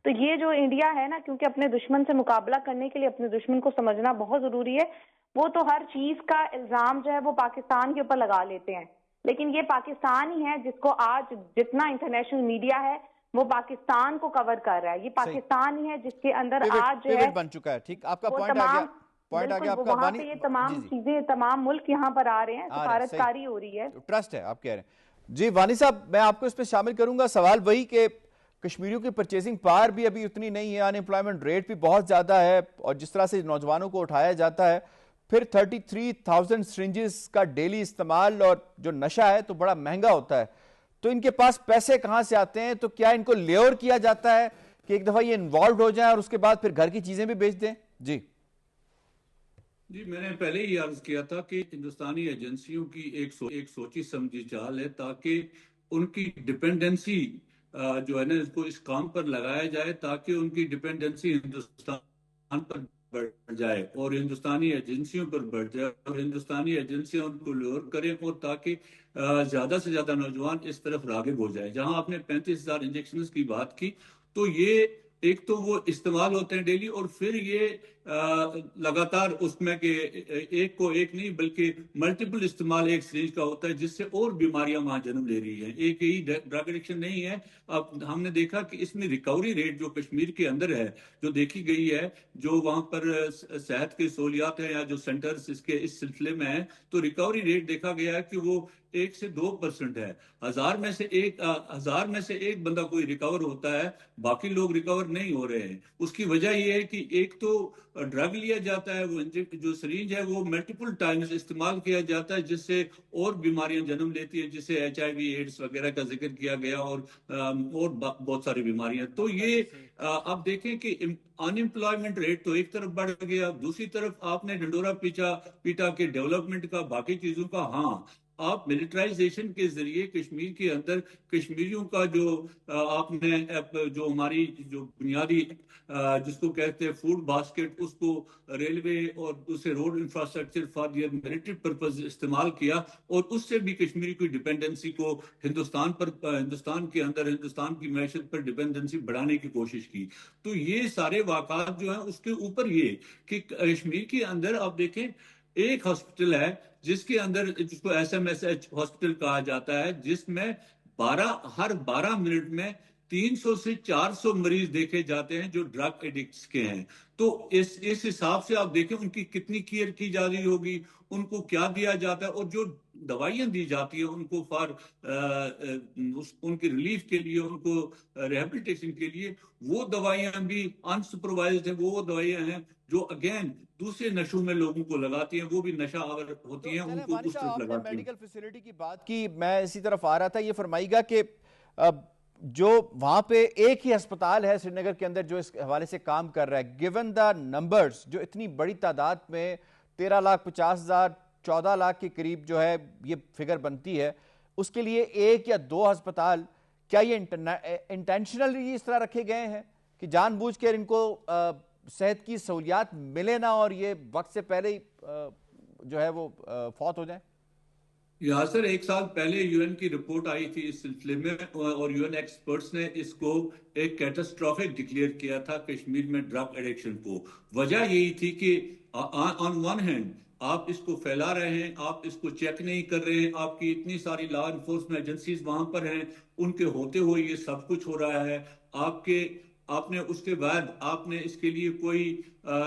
تو یہ جو انڈیا ہے نا کیونکہ اپنے دشمن سے مقابلہ کرنے کے لیے اپنے دشمن کو سمجھنا بہت ضروری ہے. وہ تو ہر چیز کا الزام جو ہے وہ پاکستان کے اوپر لگا لیتے ہیں لیکن یہ پاکستان ہی ہے جس کو آج جتنا انٹرنیشنل میڈیا ہے وہ پاکستان کو کور کر رہا ہے. یہ پاکستان ہی ہے جس کے اندر آج جو ہے بن چکا ہے. ٹھیک آپ کا پوائنٹ آ گیا. وہاں پہ یہ تمام چیزیں تمام ملک یہاں پر آ رہے ہیں، سفارتکاری ہو رہی ہے، ٹرسٹ ہے آپ کہہ رہے ہیں. جی وانی صاحب میں آپ کو اس پہ شامل کروں گا. سوال وہی کہ کشمیریوں کی پرچیزنگ پاور بھی ابھی اتنی نہیں ہے، ان امپلائمنٹ ریٹ بھی بہت زیادہ ہے اور جس طرح سے نوجوانوں کو اٹھایا جاتا ہے پھر 33,000 سرنجز کا ڈیلی استعمال اور جو نشہ ہے تو بڑا مہنگا ہوتا ہے. تو ان کے پاس پیسے کہاں سے آتے ہیں؟ تو کیا ان کو لیور کیا جاتا ہے کہ ایک دفعہ یہ انوالوڈ ہو جائیں اور اس کے بعد پھر گھر کی چیزیں بھی بیچ دیں؟ جی میں نے پہلے ہی عرض کیا تھا کہ ہندوستانی ایجنسیوں کی ایک سوچی سمجھی چال ہے تاکہ ان کی ڈیپینڈنسی جو ہے نا اس کو اس کام پر لگایا جائے تاکہ ان کی ڈیپینڈنسی ہندوستان پر بڑھ جائے اور ہندوستانی ایجنسیوں پر بڑھ جائے اور ہندوستانی ایجنسیاں ان کو لور کریں اور تاکہ زیادہ سے زیادہ نوجوان اس طرف راغب ہو جائے. جہاں آپ نے 35,000 انجیکشنز کی بات کی تو یہ ایک تو وہ استعمال ہوتے ہیں ڈیلی اور پھر یہ لگاتار اس میں کہ ایک کو ایک نہیں بلکہ ملٹیپل استعمال ایک سرنج کا ہوتا ہے جس سے اور بیماریاں وہاں جنم لے رہی ہیں. ایک ہی ڈرگ ایڈکشن نہیں ہے. اب ہم نے دیکھا کہ اس میں ریکوری ریٹ جو کشمیر کے اندر ہے جو دیکھی گئی ہے جو وہاں پر صحت کے سہولیات ہیں یا جو سینٹرز اس سلسلے میں ہیں تو ریکوری ریٹ دیکھا گیا ہے کہ وہ 1 سے 2% ہے. 1000 میں سے ایک بندہ کوئی ریکور ہوتا ہے، باقی لوگ ریکور نہیں ہو رہے ہیں. اس کی وجہ یہ ہے کہ ایک تو ڈرگ لیا جاتا ہے، وہ جو سرنج ہے وہ ملٹیپل ٹائمز استعمال کیا جاتا ہے جس سے اور بیماریاں جنم لیتی ہیں جسے HIV ایڈز وغیرہ کا ذکر کیا گیا اور بہت ساری بیماریاں. تو یہ آپ دیکھیں کہ ان امپلائمنٹ ریٹ تو ایک طرف بڑھ گیا، دوسری طرف آپ نے ڈنڈورا پیٹا کے ڈیولپمنٹ کا باقی چیزوں کا. ہاں آپ ملٹرائزیشن کے ذریعے کشمیر کے اندر کشمیریوں کا جو آپ نے جو ہماری جو بنیادی جس کو کہتے ہیں فوڈ باسکٹ اس کو ریلوے اور دوسرے road infrastructure for their military purpose استعمال کیا اور اس سے بھی کشمیری کی ڈیپینڈنسی کو ہندوستان کے اندر ہندوستان کی معیشت پر ڈیپینڈنسی بڑھانے کی کوشش کی. تو یہ سارے واقعات جو ہیں اس کے اوپر یہ کہ کشمیر کے اندر آپ دیکھیں ایک ہاسپٹل ہے جس کے اندر جس کو SMSH ہاسپٹل کہا جاتا ہے جس میں ہر 12 منٹ میں 300 سے 400 مریض دیکھے جاتے ہیں جو ڈرگ ایڈکٹس کے ہیں. تو اس حساب سے آپ دیکھیں ان کی کتنی کیئر کی جا رہی ہوگی, ان کو کیا دیا جاتا ہے, اور جو دوائیاں دی جاتی ہیں ان کو ان کی ریلیف کے لیے, ان کو ریہیبلیٹیشن کے لیے, وہ دوائیاں بھی انسپروائزڈ ہیں. وہ دوائیاں ہیں جو اگین دوسرے نشوں میں لوگوں کو لگاتی ہیں, وہ بھی نشہ آور ہوتی ہیں, ان کو اس طرف لگاتی ہیں. میڈیکل فیسلٹی کی بات کی, میں اسی طرف آ رہا تھا. یہ فرمائیے گا کہ جو وہاں پہ ایک ہی ہسپتال ہے سری نگر کے اندر جو اس حوالے سے کام کر رہا ہے, گیون دا نمبرز, جو اتنی بڑی تعداد میں 13,50,000 14 لاکھ کے قریب جو ہے یہ فگر بنتی ہے, اس کے لیے ایک یا دو ہسپتال, کیا یہ انٹینشنلی اس طرح رکھے گئے ہیں کہ جان بوجھ کر ان کو صحت کی سہولیات ملے نہ اور یہ وقت سے پہلے ہی جو ہے وہ فوت ہو جائیں؟ یاسر, 1 سال پہلے یو این کی رپورٹ آئی تھی اس سلسلے میں, اور یو این ایکسپرٹس نے اس کو ایک کیٹاسٹرافک ڈکلیئر کیا تھا کشمیر میں ڈرگ ایڈکشن کو. وجہ یہی تھی کہ آن ون ہینڈ آپ اس کو پھیلا رہے ہیں, آپ اس کو چیک نہیں کر رہے ہیں, آپ کی اتنی ساری لا انفورسمنٹ ایجنسیز وہاں پر ہیں, ان کے ہوتے ہوئے یہ سب کچھ ہو رہا ہے. آپ نے اس کے بعد آپ نے اس کے لیے کوئی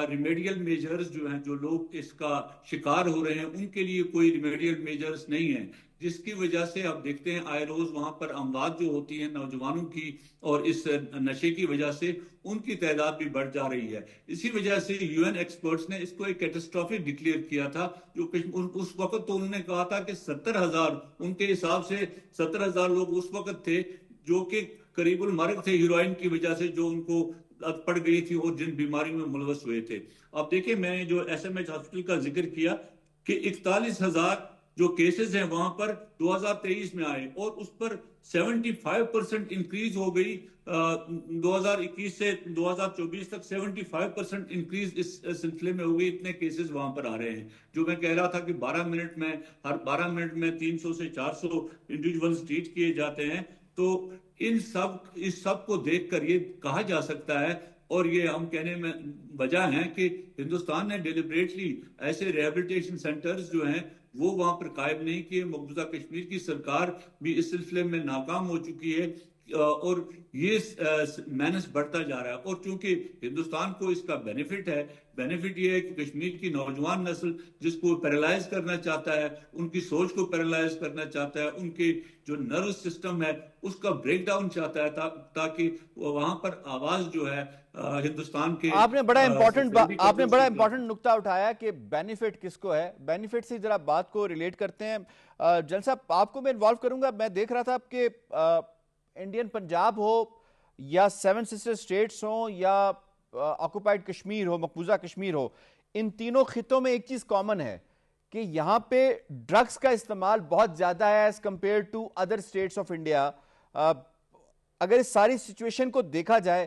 ریمیڈیل میجرز جو ہیں, جو لوگ اس کا شکار ہو رہے ہیں ان کے لیے کوئی ریمیڈیل میجرز نہیں ہیں, جس کی وجہ سے آپ دیکھتے ہیں آئے روز وہاں پر اموات جو ہوتی ہیں نوجوانوں کی, اور اس نشے کی وجہ سے ان کی تعداد بھی بڑھ جا رہی ہے. اسی وجہ سے یو این ایکسپرٹس نے اس کو ایک کیٹاسٹرافک ڈکلیئر کیا تھا. جو اس وقت تو انہوں نے کہا تھا کہ 70,000 ان کے حساب سے 70,000 لوگ اس وقت تھے جو کہ قریب المرگ تھے ہیروئن کی وجہ سے, جو ان کو لت پڑ گئی تھی اور جن بیماریوں میں ملوث ہوئے تھے. آپ دیکھیں, میں نے جو ایس ایم ایچ ہاسپٹل کا ذکر کیا کہ 41,000 جو کیسز ہیں وہاں پر 2023 میں آئے, اور اس پر 75% انکریز ہو گئی 2021 سے 2024 تک. 75% انکریز اس سلسلے میں ہو گئی, اتنے کیسز وہاں پر آ رہے ہیں. جو میں کہہ رہا تھا کہ ہر 12 منٹ میں 300 سے 400 انڈیویجولز ٹریٹ کیے جاتے ہیں. تو اس سب کو دیکھ کر یہ کہا جا سکتا ہے, اور یہ ہم کہنے میں وجہ ہے کہ ہندوستان نے ڈیلیبریٹلی ایسے ریہیبلیٹیشن سینٹرز جو ہیں وہ وہاں پر قائم نہیں کیے. مقبوضہ کشمیر کی سرکار بھی اس سلسلے میں ناکام ہو چکی ہے, اور یہ مینس بڑھتا جا رہا ہے. اور چونکہ ہندوستان کو اس کا بینیفٹ ہے, بینیفٹ یہ ہے کہ کشمیر کی نوجوان نسل جس کو پیرالائز کرنا چاہتا ہے, ان کی سوچ کو پیرالائز کرنا چاہتا ہے, ان کے جو نروس سسٹم ہے اس کا بریک ڈاؤن چاہتا ہے, تاکہ وہاں پر آواز جو ہے ہندوستان کے. آپ نے بڑا امپورٹنٹ نقطہ اٹھایا کہ بینیفٹ کس کو ہے. بینیفٹ سے ذرا بات کو ریلیٹ کرتے ہیں. جل صاحب, آپ کو میں انوالو کروں گا. میں دیکھ رہا تھا کہ انڈین پنجاب ہو یا 7 سسٹر اسٹیٹس ہوں یا آکوپائڈ کشمیر ہو, مقبوضہ کشمیر ہو, ان تینوں خطوں میں ایک چیز کامن ہے کہ یہاں پہ ڈرگز کا استعمال بہت زیادہ ہے as compare to other states of India. اگر اس ساری سچویشن کو دیکھا جائے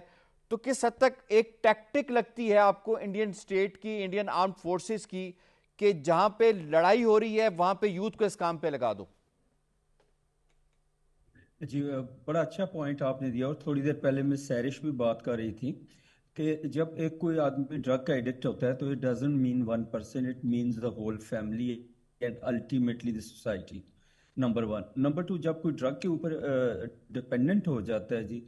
تو کس حد تک ایک ٹیکٹک لگتی ہے آپ کو انڈین اسٹیٹ کی, انڈین آرمڈ فورسز کی, کہ جہاں پہ لڑائی ہو رہی ہے وہاں پہ یوتھ کو اس کام پہ لگا دو؟ جی, بڑا اچھا پوائنٹ آپ نے دیا. اور تھوڑی دیر پہلے میں سیرش بھی بات کر رہی تھی کہ جب ایک کوئی آدمی ڈرگ کا ایڈکٹ ہوتا ہے تو it doesn't mean one person, it means the whole family and ultimately the society. Number 1. Number 2, جب کوئی ڈرگ کے اوپر ڈپینڈنٹ ہو جاتا ہے جی,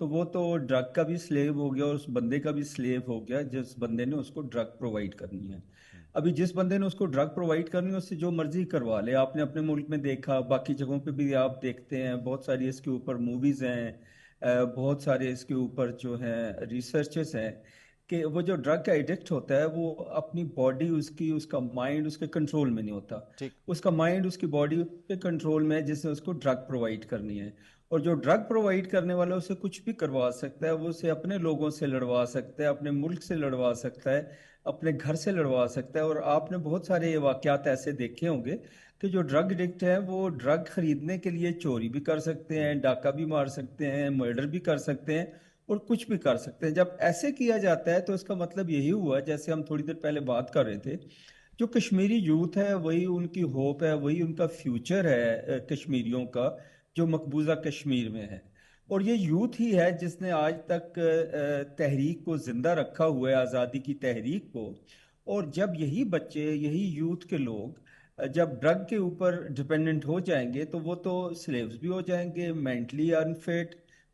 تو وہ تو ڈرگ کا بھی سلیو ہو گیا اور اس بندے کا بھی سلیو ہو گیا جس بندے نے اس کو ڈرگ پرووائڈ کرنی ہے. ابھی جس بندے نے اس کو ڈرگ پرووائڈ کرنی ہے اس سے جو مرضی کروا لے. آپ نے اپنے ملک میں دیکھا, باقی جگہوں پہ بھی آپ دیکھتے ہیں, بہت ساری اس کے اوپر موویز ہیں, بہت سارے اس کے اوپر جو ہیں ریسرچز ہیں کہ وہ جو ڈرگ کا ایڈکٹ ہوتا ہے وہ اپنی باڈی اس کا مائنڈ اس کے کنٹرول میں نہیں ہوتا. اس کا مائنڈ اس کی باڈی کے کنٹرول میں ہے جس سے اس کو ڈرگ پرووائڈ کرنی ہے. اور جو ڈرگ پرووائڈ کرنے والا اسے کچھ بھی کروا سکتا ہے, وہ اسے اپنے لوگوں سے لڑوا سکتا ہے, اپنے ملک سے لڑوا سکتا ہے, اپنے گھر سے لڑوا سکتا ہے. اور آپ نے بہت سارے واقعات ایسے دیکھے ہوں گے کہ جو ڈرگ ایڈکٹ ہیں وہ ڈرگ خریدنے کے لیے چوری بھی کر سکتے ہیں, ڈاکہ بھی مار سکتے ہیں, مرڈر بھی کر سکتے ہیں اور کچھ بھی کر سکتے ہیں. جب ایسے کیا جاتا ہے تو اس کا مطلب یہی ہوا, جیسے ہم تھوڑی دیر پہلے بات کر رہے تھے, جو کشمیری یوتھ ہے وہی ان کی ہوپ ہے, وہی ان کا فیوچر ہے کشمیریوں کا جو مقبوضہ کشمیر میں ہے. اور یہ یوتھ ہی ہے جس نے آج تک تحریک کو زندہ رکھا ہوا ہے, آزادی کی تحریک کو. اور جب یہی بچے, یہی یوتھ کے لوگ جب ڈرگ کے اوپر ڈپینڈنٹ ہو جائیں گے تو وہ تو سلیوز بھی ہو جائیں گے, مینٹلی انفٹ,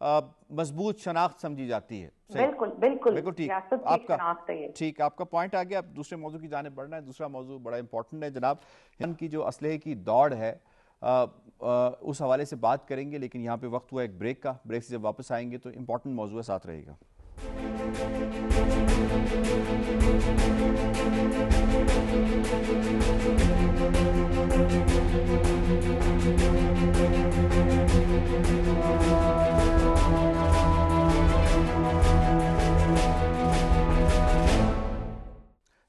مضبوط شناخت سمجھی جاتی ہے. بالکل بالکل بالکل ٹھیک. آپ کا ٹھیک آپ کا پوائنٹ آ گیا. اب دوسرے موضوع کی جانب بڑھنا ہے. دوسرا موضوع بڑا امپورٹنٹ ہے جناب. ہند کی جو اسلحے کی دوڑ ہے اس حوالے سے بات کریں گے, لیکن یہاں پہ وقت ہوا ایک بریک کا. بریک سے جب واپس آئیں گے تو امپورٹنٹ موضوع ہے, ساتھ رہے گا.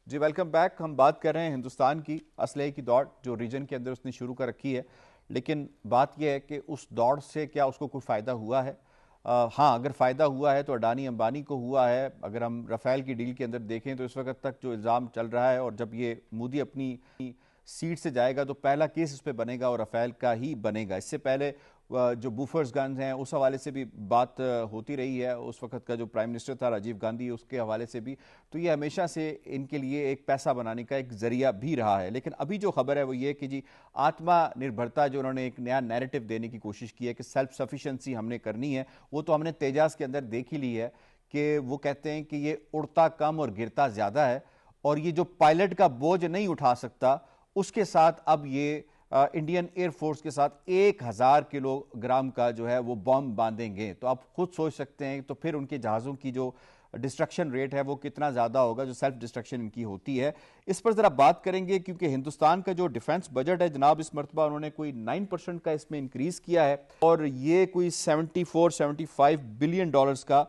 جی ویلکم بیک. ہم بات کر رہے ہیں ہندوستان کی اسلحے کی دوڑ جو ریجن کے اندر اس نے شروع کر رکھی ہے, لیکن بات یہ ہے کہ اس دوڑ سے کیا اس کو کوئی فائدہ ہوا ہے؟ ہاں اگر فائدہ ہوا ہے تو اڈانی امبانی کو ہوا ہے. اگر ہم رفیل کی ڈیل کے اندر دیکھیں تو اس وقت تک جو الزام چل رہا ہے, اور جب یہ مودی اپنی سیٹ سے جائے گا تو پہلا کیس اس پہ بنے گا اور رفیل کا ہی بنے گا. اس سے پہلے جو بوفرز گنز ہیں اس حوالے سے بھی بات ہوتی رہی ہے. اس وقت کا جو پرائم منسٹر تھا راجیو گاندھی, اس کے حوالے سے بھی, تو یہ ہمیشہ سے ان کے لیے ایک پیسہ بنانے کا ایک ذریعہ بھی رہا ہے. لیکن ابھی جو خبر ہے وہ یہ کہ جی آتما نربھرتا جو انہوں نے ایک نیا نیریٹو دینے کی کوشش کی ہے کہ سیلف سفیشنسی ہم نے کرنی ہے, وہ تو ہم نے تیجاز کے اندر دیکھ ہی لی ہے کہ وہ کہتے ہیں کہ یہ اڑتا کم اور گرتا زیادہ ہے, اور یہ جو پائلٹ کا بوجھ نہیں اٹھا سکتا اس کے ساتھ اب یہ انڈین ایئر فورس کے ساتھ 1000 کلو گرام کا جو ہے وہ بم باندھیں گے. تو آپ خود سوچ سکتے ہیں تو پھر ان کے جہازوں کی جو ڈسٹرکشن ریٹ ہے وہ کتنا زیادہ ہوگا, جو سیلف ڈسٹرکشن ان کی ہوتی ہے. اس پر ذرا بات کریں گے کیونکہ ہندوستان کا جو ڈیفنس بجٹ ہے جناب, اس مرتبہ انہوں نے کوئی 9% کا اس میں انکریز کیا ہے, اور یہ کوئی 74-75 بلین ڈالرز کا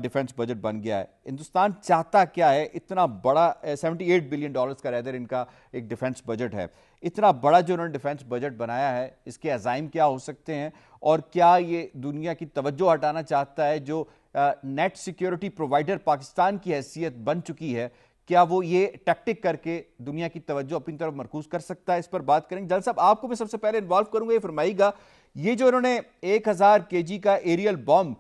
ڈیفنس بجٹ بن گیا ہے. ہندوستان چاہتا کیا ہے اتنا بڑا 78 بلین ڈالرز کا ریدر ان کا ایک ڈیفنس بجٹ ہے, اتنا بڑا جو انہوں نے ڈیفنس بجٹ بنایا ہے, اس کے عزائم کیا ہو سکتے ہیں, اور کیا یہ دنیا کی توجہ ہٹانا چاہتا ہے جو نیٹ سیکیورٹی پرووائڈر پاکستان کی حیثیت بن چکی ہے, کیا وہ یہ ٹیکٹک کر کے دنیا کی توجہ اپنی طرف مرکوز کر سکتا ہے؟ اس پر بات کریں گے. جلال صاحب آپ کو میں سب سے پہلے انوالو کروں گا, یہ فرمائیے گا یہ جو انہوں نے 1000 kg کا ایریل بم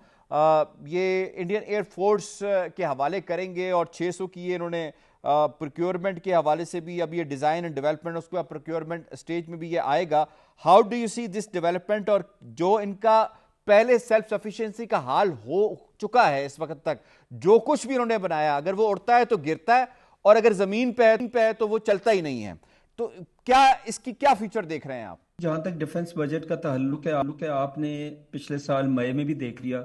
یہ انڈین ایئر فورس کے حوالے کریں گے, اور 600 کی یہ انہوں نے پروکیورمنٹ کے حوالے سے بھی, اب یہ ڈیزائن اینڈ ڈیولپمنٹ, اس کے بعد پروکیورمنٹ سٹیج میں بھی یہ آئے گا. How do you see this development, اور جو ان کا پہلے سیلف سفیشنسی کا حال ہو چکا ہے اس وقت تک, جو کچھ بھی انہوں نے بنایا اگر وہ اڑتا ہے تو گرتا ہے, اور اگر زمین پہ ہے تو وہ چلتا ہی نہیں ہے, تو کیا اس کی کیا فیچر دیکھ رہے ہیں آپ؟ جہاں تک ڈیفنس بجٹ کا تعلق ہے آپ نے پچھلے سال مئی میں بھی دیکھ لیا,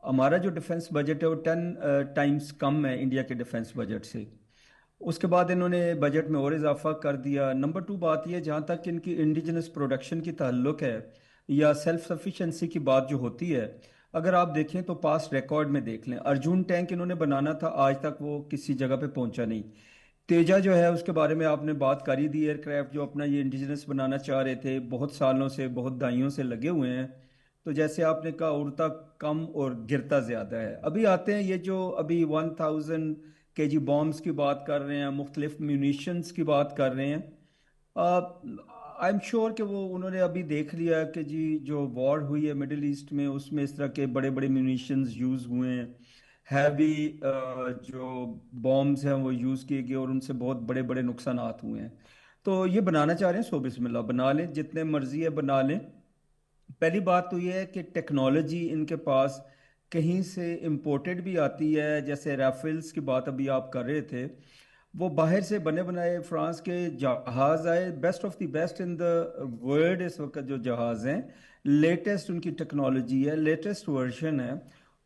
ہمارا جو ڈیفنس بجٹ ہے وہ 10 ٹائمز کم ہے انڈیا کے ڈیفنس بجٹ سے. اس کے بعد انہوں نے بجٹ میں اور اضافہ کر دیا. نمبر 2 بات یہ, جہاں تک ان کی انڈیجنس پروڈکشن کی تعلق ہے یا سیلف سفیشنسی کی بات جو ہوتی ہے, اگر آپ دیکھیں تو پاسٹ ریکارڈ میں دیکھ لیں, ارجن ٹینک انہوں نے بنانا تھا, آج تک وہ کسی جگہ پہ پہنچا نہیں. تیجا جو ہے اس کے بارے میں آپ نے بات کر ہی دی, ایئر کرافٹ جو اپنا یہ انڈیجنس بنانا چاہ رہے تھے, بہت سالوں سے بہت دہائیوں سے لگے ہوئے ہیں. تو جیسے آپ نے کہا اڑتا کم اور گرتا زیادہ ہے. ابھی آتے ہیں یہ جو ابھی 1000 kg بامز کی بات کر رہے ہیں, مختلف میونیشنز کی بات کر رہے ہیں. آئی ایم شیور کہ وہ انہوں نے ابھی دیکھ لیا کہ جی جو وار ہوئی ہے مڈل ایسٹ میں, اس میں اس طرح کے بڑے بڑے میونیشنز یوز ہوئے ہیں, ہیوی جو بامز ہیں وہ یوز کیے گئے, اور ان سے بہت بڑے بڑے نقصانات ہوئے ہیں. تو یہ بنانا چاہ رہے ہیں, سو بسم اللہ بنا لیں, جتنے مرضی ہے بنا لیں. پہلی بات تو یہ ہے کہ ٹیکنالوجی ان کے پاس کہیں سے امپورٹڈ بھی آتی ہے, جیسے ریفلز کی بات ابھی آپ کر رہے تھے, وہ باہر سے بنے بنائے فرانس کے جہاز آئے, best of the best in the world اس وقت جو جہاز ہیں, لیٹسٹ ان کی ٹیکنالوجی ہے, لیٹسٹ ورژن ہے,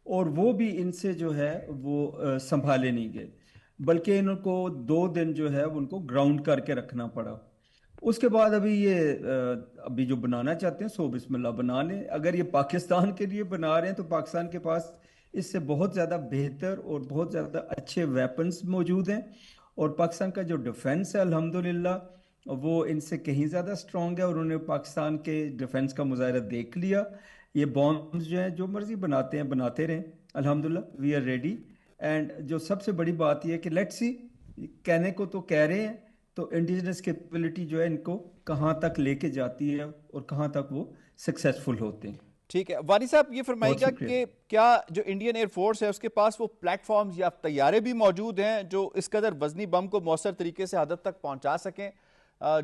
اور وہ بھی ان سے جو ہے وہ سنبھالے نہیں گئے, بلکہ ان کو 2 دن جو ہے ان کو گراؤنڈ کر کے رکھنا پڑا. اس کے بعد ابھی جو بنانا چاہتے ہیں سو بسم اللہ بنا لیں. اگر یہ پاکستان کے لیے بنا رہے ہیں تو پاکستان کے پاس اس سے بہت زیادہ بہتر اور بہت زیادہ اچھے ویپنز موجود ہیں, اور پاکستان کا جو ڈیفنس ہے الحمدللہ وہ ان سے کہیں زیادہ سٹرونگ ہے, اور انہوں نے پاکستان کے ڈیفنس کا مظاہرہ دیکھ لیا. یہ بامز جو ہیں جو مرضی بناتے ہیں بناتے رہیں, الحمدللہ وی آر ریڈی. اینڈ جو سب سے بڑی بات یہ کہ لیٹس سی, کہنے کو تو کہہ رہے ہیں, تو انڈیجنس کیپیبلٹی جو ہے ان کو کہاں تک لے کے جاتی ہے اور کہاں تک وہ سکسیسفل ہوتے ہیں. ٹھیک ہے وانی صاحب, یہ فرمائیے گا کہ کیا جو انڈین ایئر فورس ہے اس کے پاس وہ پلیٹ فارمز یا طیارے بھی موجود ہیں جو اس قدر وزنی بم کو مؤثر طریقے سے ہدف تک پہنچا سکیں؟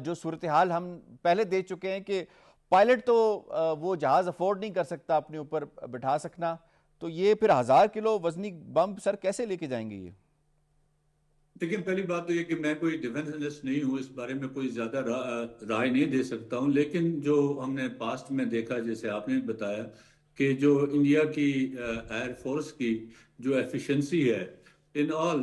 جو صورتحال ہم پہلے دیکھ چکے ہیں کہ پائلٹ تو وہ جہاز افورڈ نہیں کر سکتا اپنے اوپر بٹھا سکنا، تو یہ پھر 1000 کلو وزنی بم سر کیسے لے کے جائیں گے یہ؟ دیکھیں، پہلی بات تو یہ کہ میں کوئی ڈیفنس انالسٹ نہیں ہوں، اس بارے میں کوئی زیادہ رائے نہیں دے سکتا ہوں، لیکن جو ہم نے پاسٹ میں دیکھا، جیسے آپ نے بتایا کہ جو انڈیا کی ایئر فورس کی جو ایفیشنسی ہے ان آل،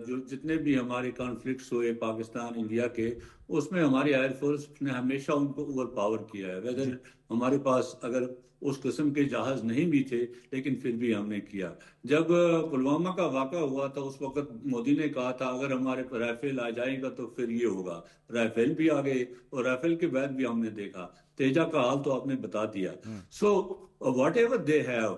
جو جتنے بھی ہمارے کانفلکٹس ہوئے پاکستان انڈیا کے، اس میں ہماری ایئر فورس نے ہمیشہ ان کو اوور پاور کیا ہے. ویدر ہمارے پاس اگر اس قسم کے جہاز نہیں بھی تھے لیکن پھر بھی ہم نے کیا. جب پلوامہ کا واقعہ ہوا تھا اس وقت مودی نے کہا تھا اگر ہمارے رائفل آ جائے گا تو پھر یہ ہوگا. رائفل بھی آ گئے اور رائفل کے بعد بھی ہم نے دیکھا. تیجا کا حال تو آپ نے بتا دیا. So what ever they have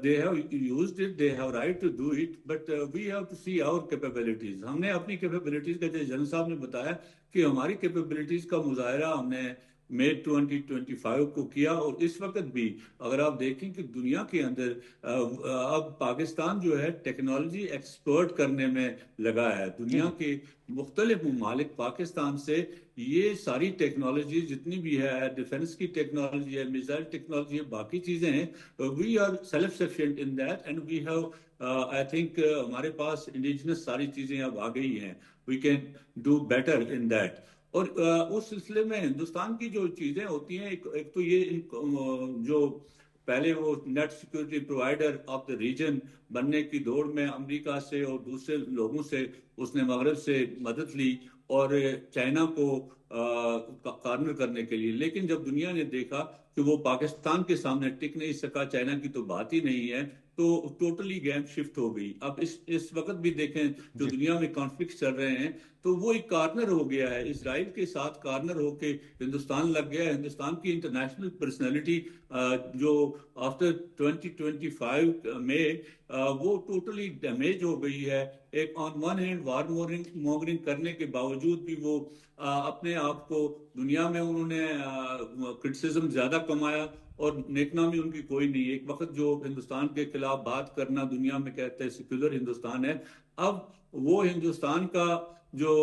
they have used it, they have right to do it, but we have to see our capabilities. ہم نے اپنی capabilities کا، جیسے جنرل صاحب نے بتایا کہ ہماری capabilities کا مظاہرہ ہم نے مئی 2025 کو کیا. اور اس وقت بھی اگر آپ دیکھیں کہ دنیا کے اندر اب پاکستان جو ہے ٹیکنالوجی ایکسپورٹ کرنے میں لگا ہے. دنیا کے مختلف ممالک پاکستان سے یہ ساری ٹیکنالوجی جتنی بھی ہے، ڈیفنس کی ٹیکنالوجی ہے، میزائل ٹیکنالوجی ہے، باقی چیزیں ہیں، we are self sufficient in that and we have I think ہمارے پاس انڈیجنس ساری چیزیں اب آ گئی ہیں. We can do better in that. اور اس سلسلے میں ہندوستان کی جو چیزیں ہوتی ہیں، ایک تو یہ جو پہلے وہ net security provider of the region بننے کی دوڑ میں امریکہ سے اور دوسرے لوگوں سے اس نے مغرب سے مدد لی اور چائنا کو کارنر کرنے کے لیے. لیکن جب دنیا نے دیکھا کہ وہ پاکستان کے سامنے ٹک نہیں سکا، چائنا کی تو بات ہی نہیں ہے، تو ٹوٹلی گیم شفٹ ہو گئی. اب اس وقت بھی دیکھیں جو دنیا میں کانفلکٹ چل رہے ہیں تو وہ ایک کارنر ہو گیا ہے، اسرائیل کے ساتھ کارنر ہو کے ہندوستان لگ گیا ہے. ہندوستان کی انٹرنیشنل پرسنالٹی جو آفٹر 2025 میں وہ ٹوٹلی ڈیمیج ہو گئی ہے. ایک آن ون ہینڈ وار مونگرنگ کرنے کے باوجود بھی وہ اپنے آپ کو دنیا میں انہوں نے کرٹیسزم زیادہ کمایا اور نیک نامی ان کی کوئی نہیں. ایک وقت جو ہندوستان کے خلاف بات کرنا دنیا میں کہتے ہیں سیکولر ہندوستان ہے، اب وہ ہندوستان کا جو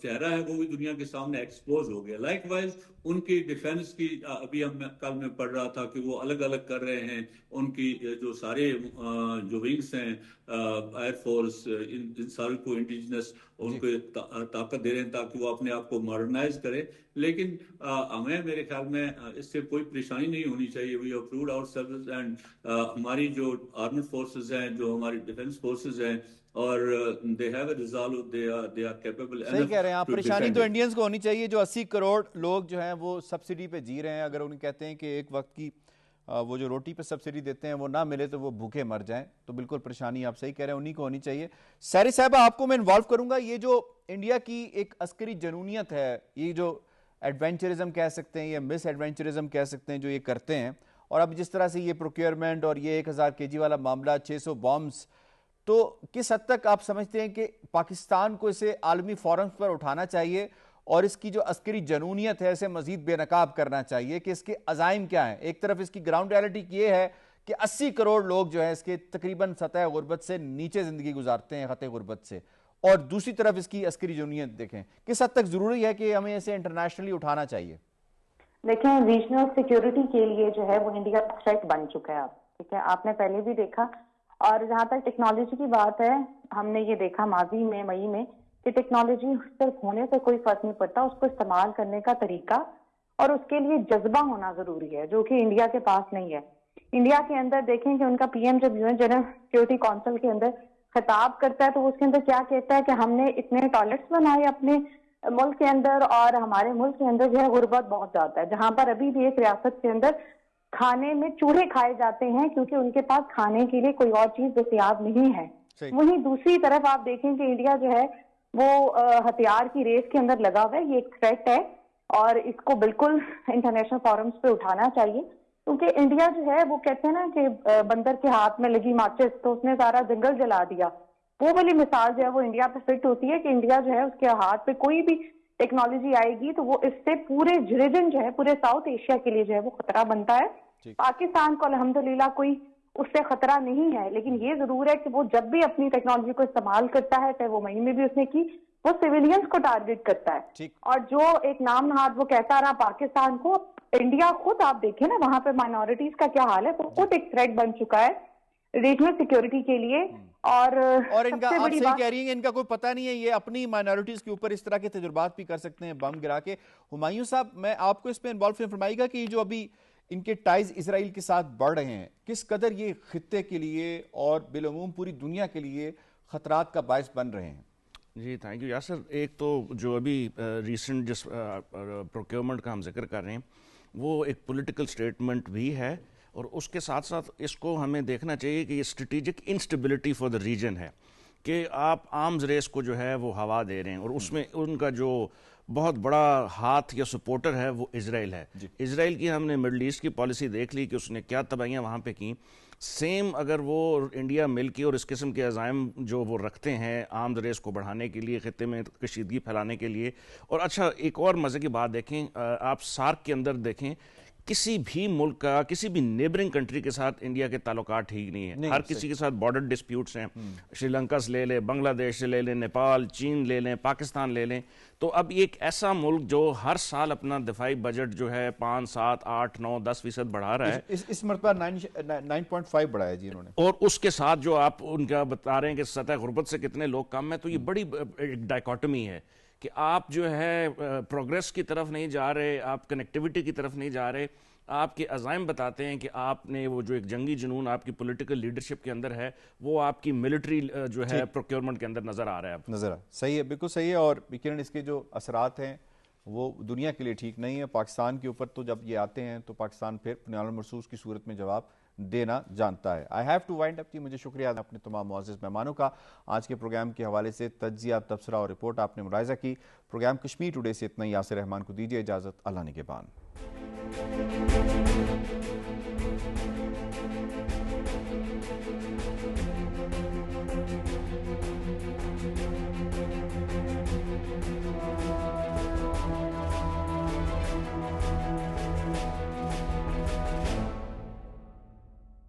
چہرہ ہے وہ بھی دنیا کے سامنے ایکسپوز ہو گیا. لائک وائز ان کی ڈیفنس کی ابھی کل میں پڑھ رہا تھا کہ وہ الگ الگ کر رہے ہیں ان کی جو سارے جو ونگس ہیں ایئر فورس، ان سارے کو انڈیجنس ان کو طاقت دے رہے ہیں تاکہ وہ اپنے آپ کو ماڈرنائز کرے. لیکن ہمیں میرے خیال میں اس سے کوئی پریشانی نہیں ہونی چاہیے. We have proved ourselves and ہماری جو آرمڈ فورسز ہیں، جو ہماری ڈیفنس فورسز ہیں، اور they have a resolve, they are capable. صحیح کہہ رہے ہیں آپ. پریشانی تو انڈینز کو ہونی چاہیے جو 80 کروڑ لوگ جو ہیں وہ سبسڈی پہ جی رہے ہیں. اگر انہیں کہتے ہیں کہ ایک وقت کی وہ جو روٹی پہ سبسڈی دیتے ہیں وہ نہ ملے تو وہ بھوکے مر جائیں، تو بالکل پریشانی آپ صحیح کہہ رہے ہیں انہی کو ہونی چاہیے. سیری صاحبہ آپ کو میں انوالو کروں گا. یہ جو انڈیا کی ایک عسکری جنونیت ہے، یہ جو ایڈونچرزم کہہ سکتے ہیں یا مس ایڈونچرزم کہہ سکتے ہیں جو یہ کرتے ہیں، اور اب جس طرح سے یہ پروکیورمنٹ اور یہ 1000 kg والا معاملہ، 600 بامز، تو کس حد تک آپ سمجھتے ہیں کہ پاکستان کو اسے عالمی فورمز پر اٹھانا چاہیے اور اس کی جو عسکری جنونیت ہے اسے مزید بے نقاب کرنا چاہیے کہ اس کے عزائم کیا ہیں؟ ایک طرف اس کی گراؤنڈ ریالٹی یہ ہے کہ 80 کروڑ لوگ جو ہیں اس کے تقریباً سطح غربت سے نیچے زندگی گزارتے ہیں، خطے غربت سے، اور دوسری طرف اس کی عسکری جنونیت دیکھیں. کس حد تک ضروری ہے کہ ہمیں اسے انٹرنیشنلی اٹھانا چاہیے؟ دیکھیں، ریجنل سیکیورٹی کے لیے جو ہے وہ انڈیا کا تھریٹ بن چکا ہے اب. ٹھیک ہے، آپ نے پہلے بھی دیکھا. اور جہاں تک ٹیکنالوجی کی بات ہے، ہم نے یہ دیکھا ماضی میں مئی میں کہ ٹیکنالوجی صرف ہونے سے کوئی فرق نہیں پڑتا، اس کو استعمال کرنے کا طریقہ اور اس کے لیے جذبہ ہونا ضروری ہے، جو کہ انڈیا کے پاس نہیں ہے. انڈیا کے اندر دیکھیں کہ ان کا پی ایم جب جنرل سیکیورٹی کونسل کے اندر خطاب کرتا ہے تو اس کے اندر کیا کہتا ہے کہ ہم نے اتنے ٹوائلٹس بنائے اپنے ملک کے اندر، اور ہمارے ملک کے اندر جو ہے غربت بہت زیادہ ہے، جہاں پر ابھی بھی ایک ریاست کے اندر کھانے میں چوہے کھائے جاتے ہیں کیونکہ ان کے پاس کھانے کے لیے کوئی اور چیز دستیاب نہیں ہے. وہیں دوسری طرف آپ دیکھیں کہ انڈیا جو ہے وہ ہتھیار کی ریس کے اندر لگا ہوا ہے. یہ ایک تھریٹ ہے اور اس کو بالکل انٹرنیشنل فورمز پہ اٹھانا چاہیے، کیونکہ انڈیا جو ہے وہ کہتے ہیں نا کہ بندر کے ہاتھ میں لگی ماچس تو اس نے سارا جنگل جلا دیا. وہ والی مثال جو ہے وہ انڈیا پہ فٹ ہوتی ہے کہ انڈیا جو ہے اس کے ہاتھ پہ کوئی بھی ٹیکنالوجی آئے گی تو وہ اس سے پورے ریجن جو ہے، پورے ساؤتھ ایشیا کے لیے جو ہے وہ خطرہ بنتا ہے. پاکستان کو الحمدللہ کوئی اس سے خطرہ نہیں ہے، لیکن یہ ضرور ہے کہ وہ جب بھی اپنی ٹیکنالوجی کو استعمال کرتا ہے، چاہے وہ مئی میں بھی اس نے کی، وہ سویلینز کو ٹارگٹ کرتا ہے. اور جو ایک نام نہاد وہ کہتا رہا پاکستان کو، انڈیا خود آپ دیکھیں نا وہاں پہ مائنورٹیز کا کیا حال ہے، وہ خود ایک تھریٹ بن چکا ہے ریجنل سیکیورٹی کے لیے. اور ان کا آپ صحیح کہہ رہی ہیں، ان کا کوئی پتہ نہیں ہے، یہ اپنی مائنورٹیز کے اوپر اس طرح کے تجربات بھی کر سکتے ہیں بم گرا کے. ہمایوں صاحب، میں آپ کو اس پہ انوالو فرمائیے گا کہ جو ابھی ان کے ٹائز اسرائیل کے ساتھ بڑھ رہے ہیں، کس قدر یہ خطے کے لیے اور بالعموم پوری دنیا کے لیے خطرات کا باعث بن رہے ہیں؟ جی تھینک یو یاسر. ایک تو جو ابھی ریسنٹ جس پروکیورمنٹ کا ہم ذکر کر رہے ہیں وہ ایک پولیٹیکل سٹیٹمنٹ بھی ہے، اور اس کے ساتھ ساتھ اس کو ہمیں دیکھنا چاہیے کہ یہ strategic instability for the region ہے، کہ آپ آرمز ریس کو جو ہے وہ ہوا دے رہے ہیں، اور اس میں ان کا جو بہت بڑا ہاتھ یا سپورٹر ہے وہ اسرائیل ہے. اسرائیل کی ہم نے مڈل ایسٹ کی پالیسی دیکھ لی کہ اس نے کیا تباہیاں وہاں پہ کی. سیم اگر وہ انڈیا مل کے اور اس قسم کے عزائم جو وہ رکھتے ہیں آرمز ریس کو بڑھانے کے لیے، خطے میں کشیدگی پھیلانے کے لیے. اور اچھا ایک اور مزے کی بات دیکھیں، آپ سارک کے اندر دیکھیں، کسی بھی ملک کا کسی بھی نیبرنگ کنٹری کے ساتھ انڈیا کے تعلقات ٹھیک نہیں ہیں. ہر کسی کے ساتھ بارڈر ڈسپیوٹس ہیں. شری لنکا سے لے لیں، بنگلہ دیش سے لے لیں، نیپال، چین لے لیں، پاکستان لے لیں. تو اب ایک ایسا ملک جو ہر سال اپنا دفاعی بجٹ جو ہے 5، 7، 8، 9، 10% بڑھا رہا ہے، اس مرتبہ 9.5 بڑھایا جی انہوں نے، اور اس کے ساتھ جو آپ ان کا بتا رہے ہیں کہ سطح غربت سے کتنے لوگ کم ہیں. تو یہ بڑی ڈائیکاٹمی ہے کہ آپ جو ہے پروگریس کی طرف نہیں جا رہے، آپ کنیکٹیوٹی کی طرف نہیں جا رہے. آپ کے عزائم بتاتے ہیں کہ آپ نے وہ جو ایک جنگی جنون آپ کی پولیٹیکل لیڈرشپ کے اندر ہے، وہ آپ کی ملٹری جو ہے پروکیورمنٹ کے اندر نظر آ رہا ہے. نظر صحیح ہے، بالکل صحیح ہے. اور یقیناً اس کے جو اثرات ہیں وہ دنیا کے لیے ٹھیک نہیں ہے. پاکستان کے اوپر تو جب یہ آتے ہیں تو پاکستان پھر بنیاد المرصوص کی صورت میں جواب دینا جانتا ہے. آئی ہیو ٹو وائنڈ اپ. مجھے شکریہ اپنے تمام معزز مہمانوں کا. آج کے پروگرام کے حوالے سے تجزیہ، تبصرہ اور رپورٹ آپ نے ملاحظہ کی. پروگرام کشمیر ٹوڈے سے اتنا ہی. یاسر رحمان کو دیجیے اجازت. اللہ نگہبان.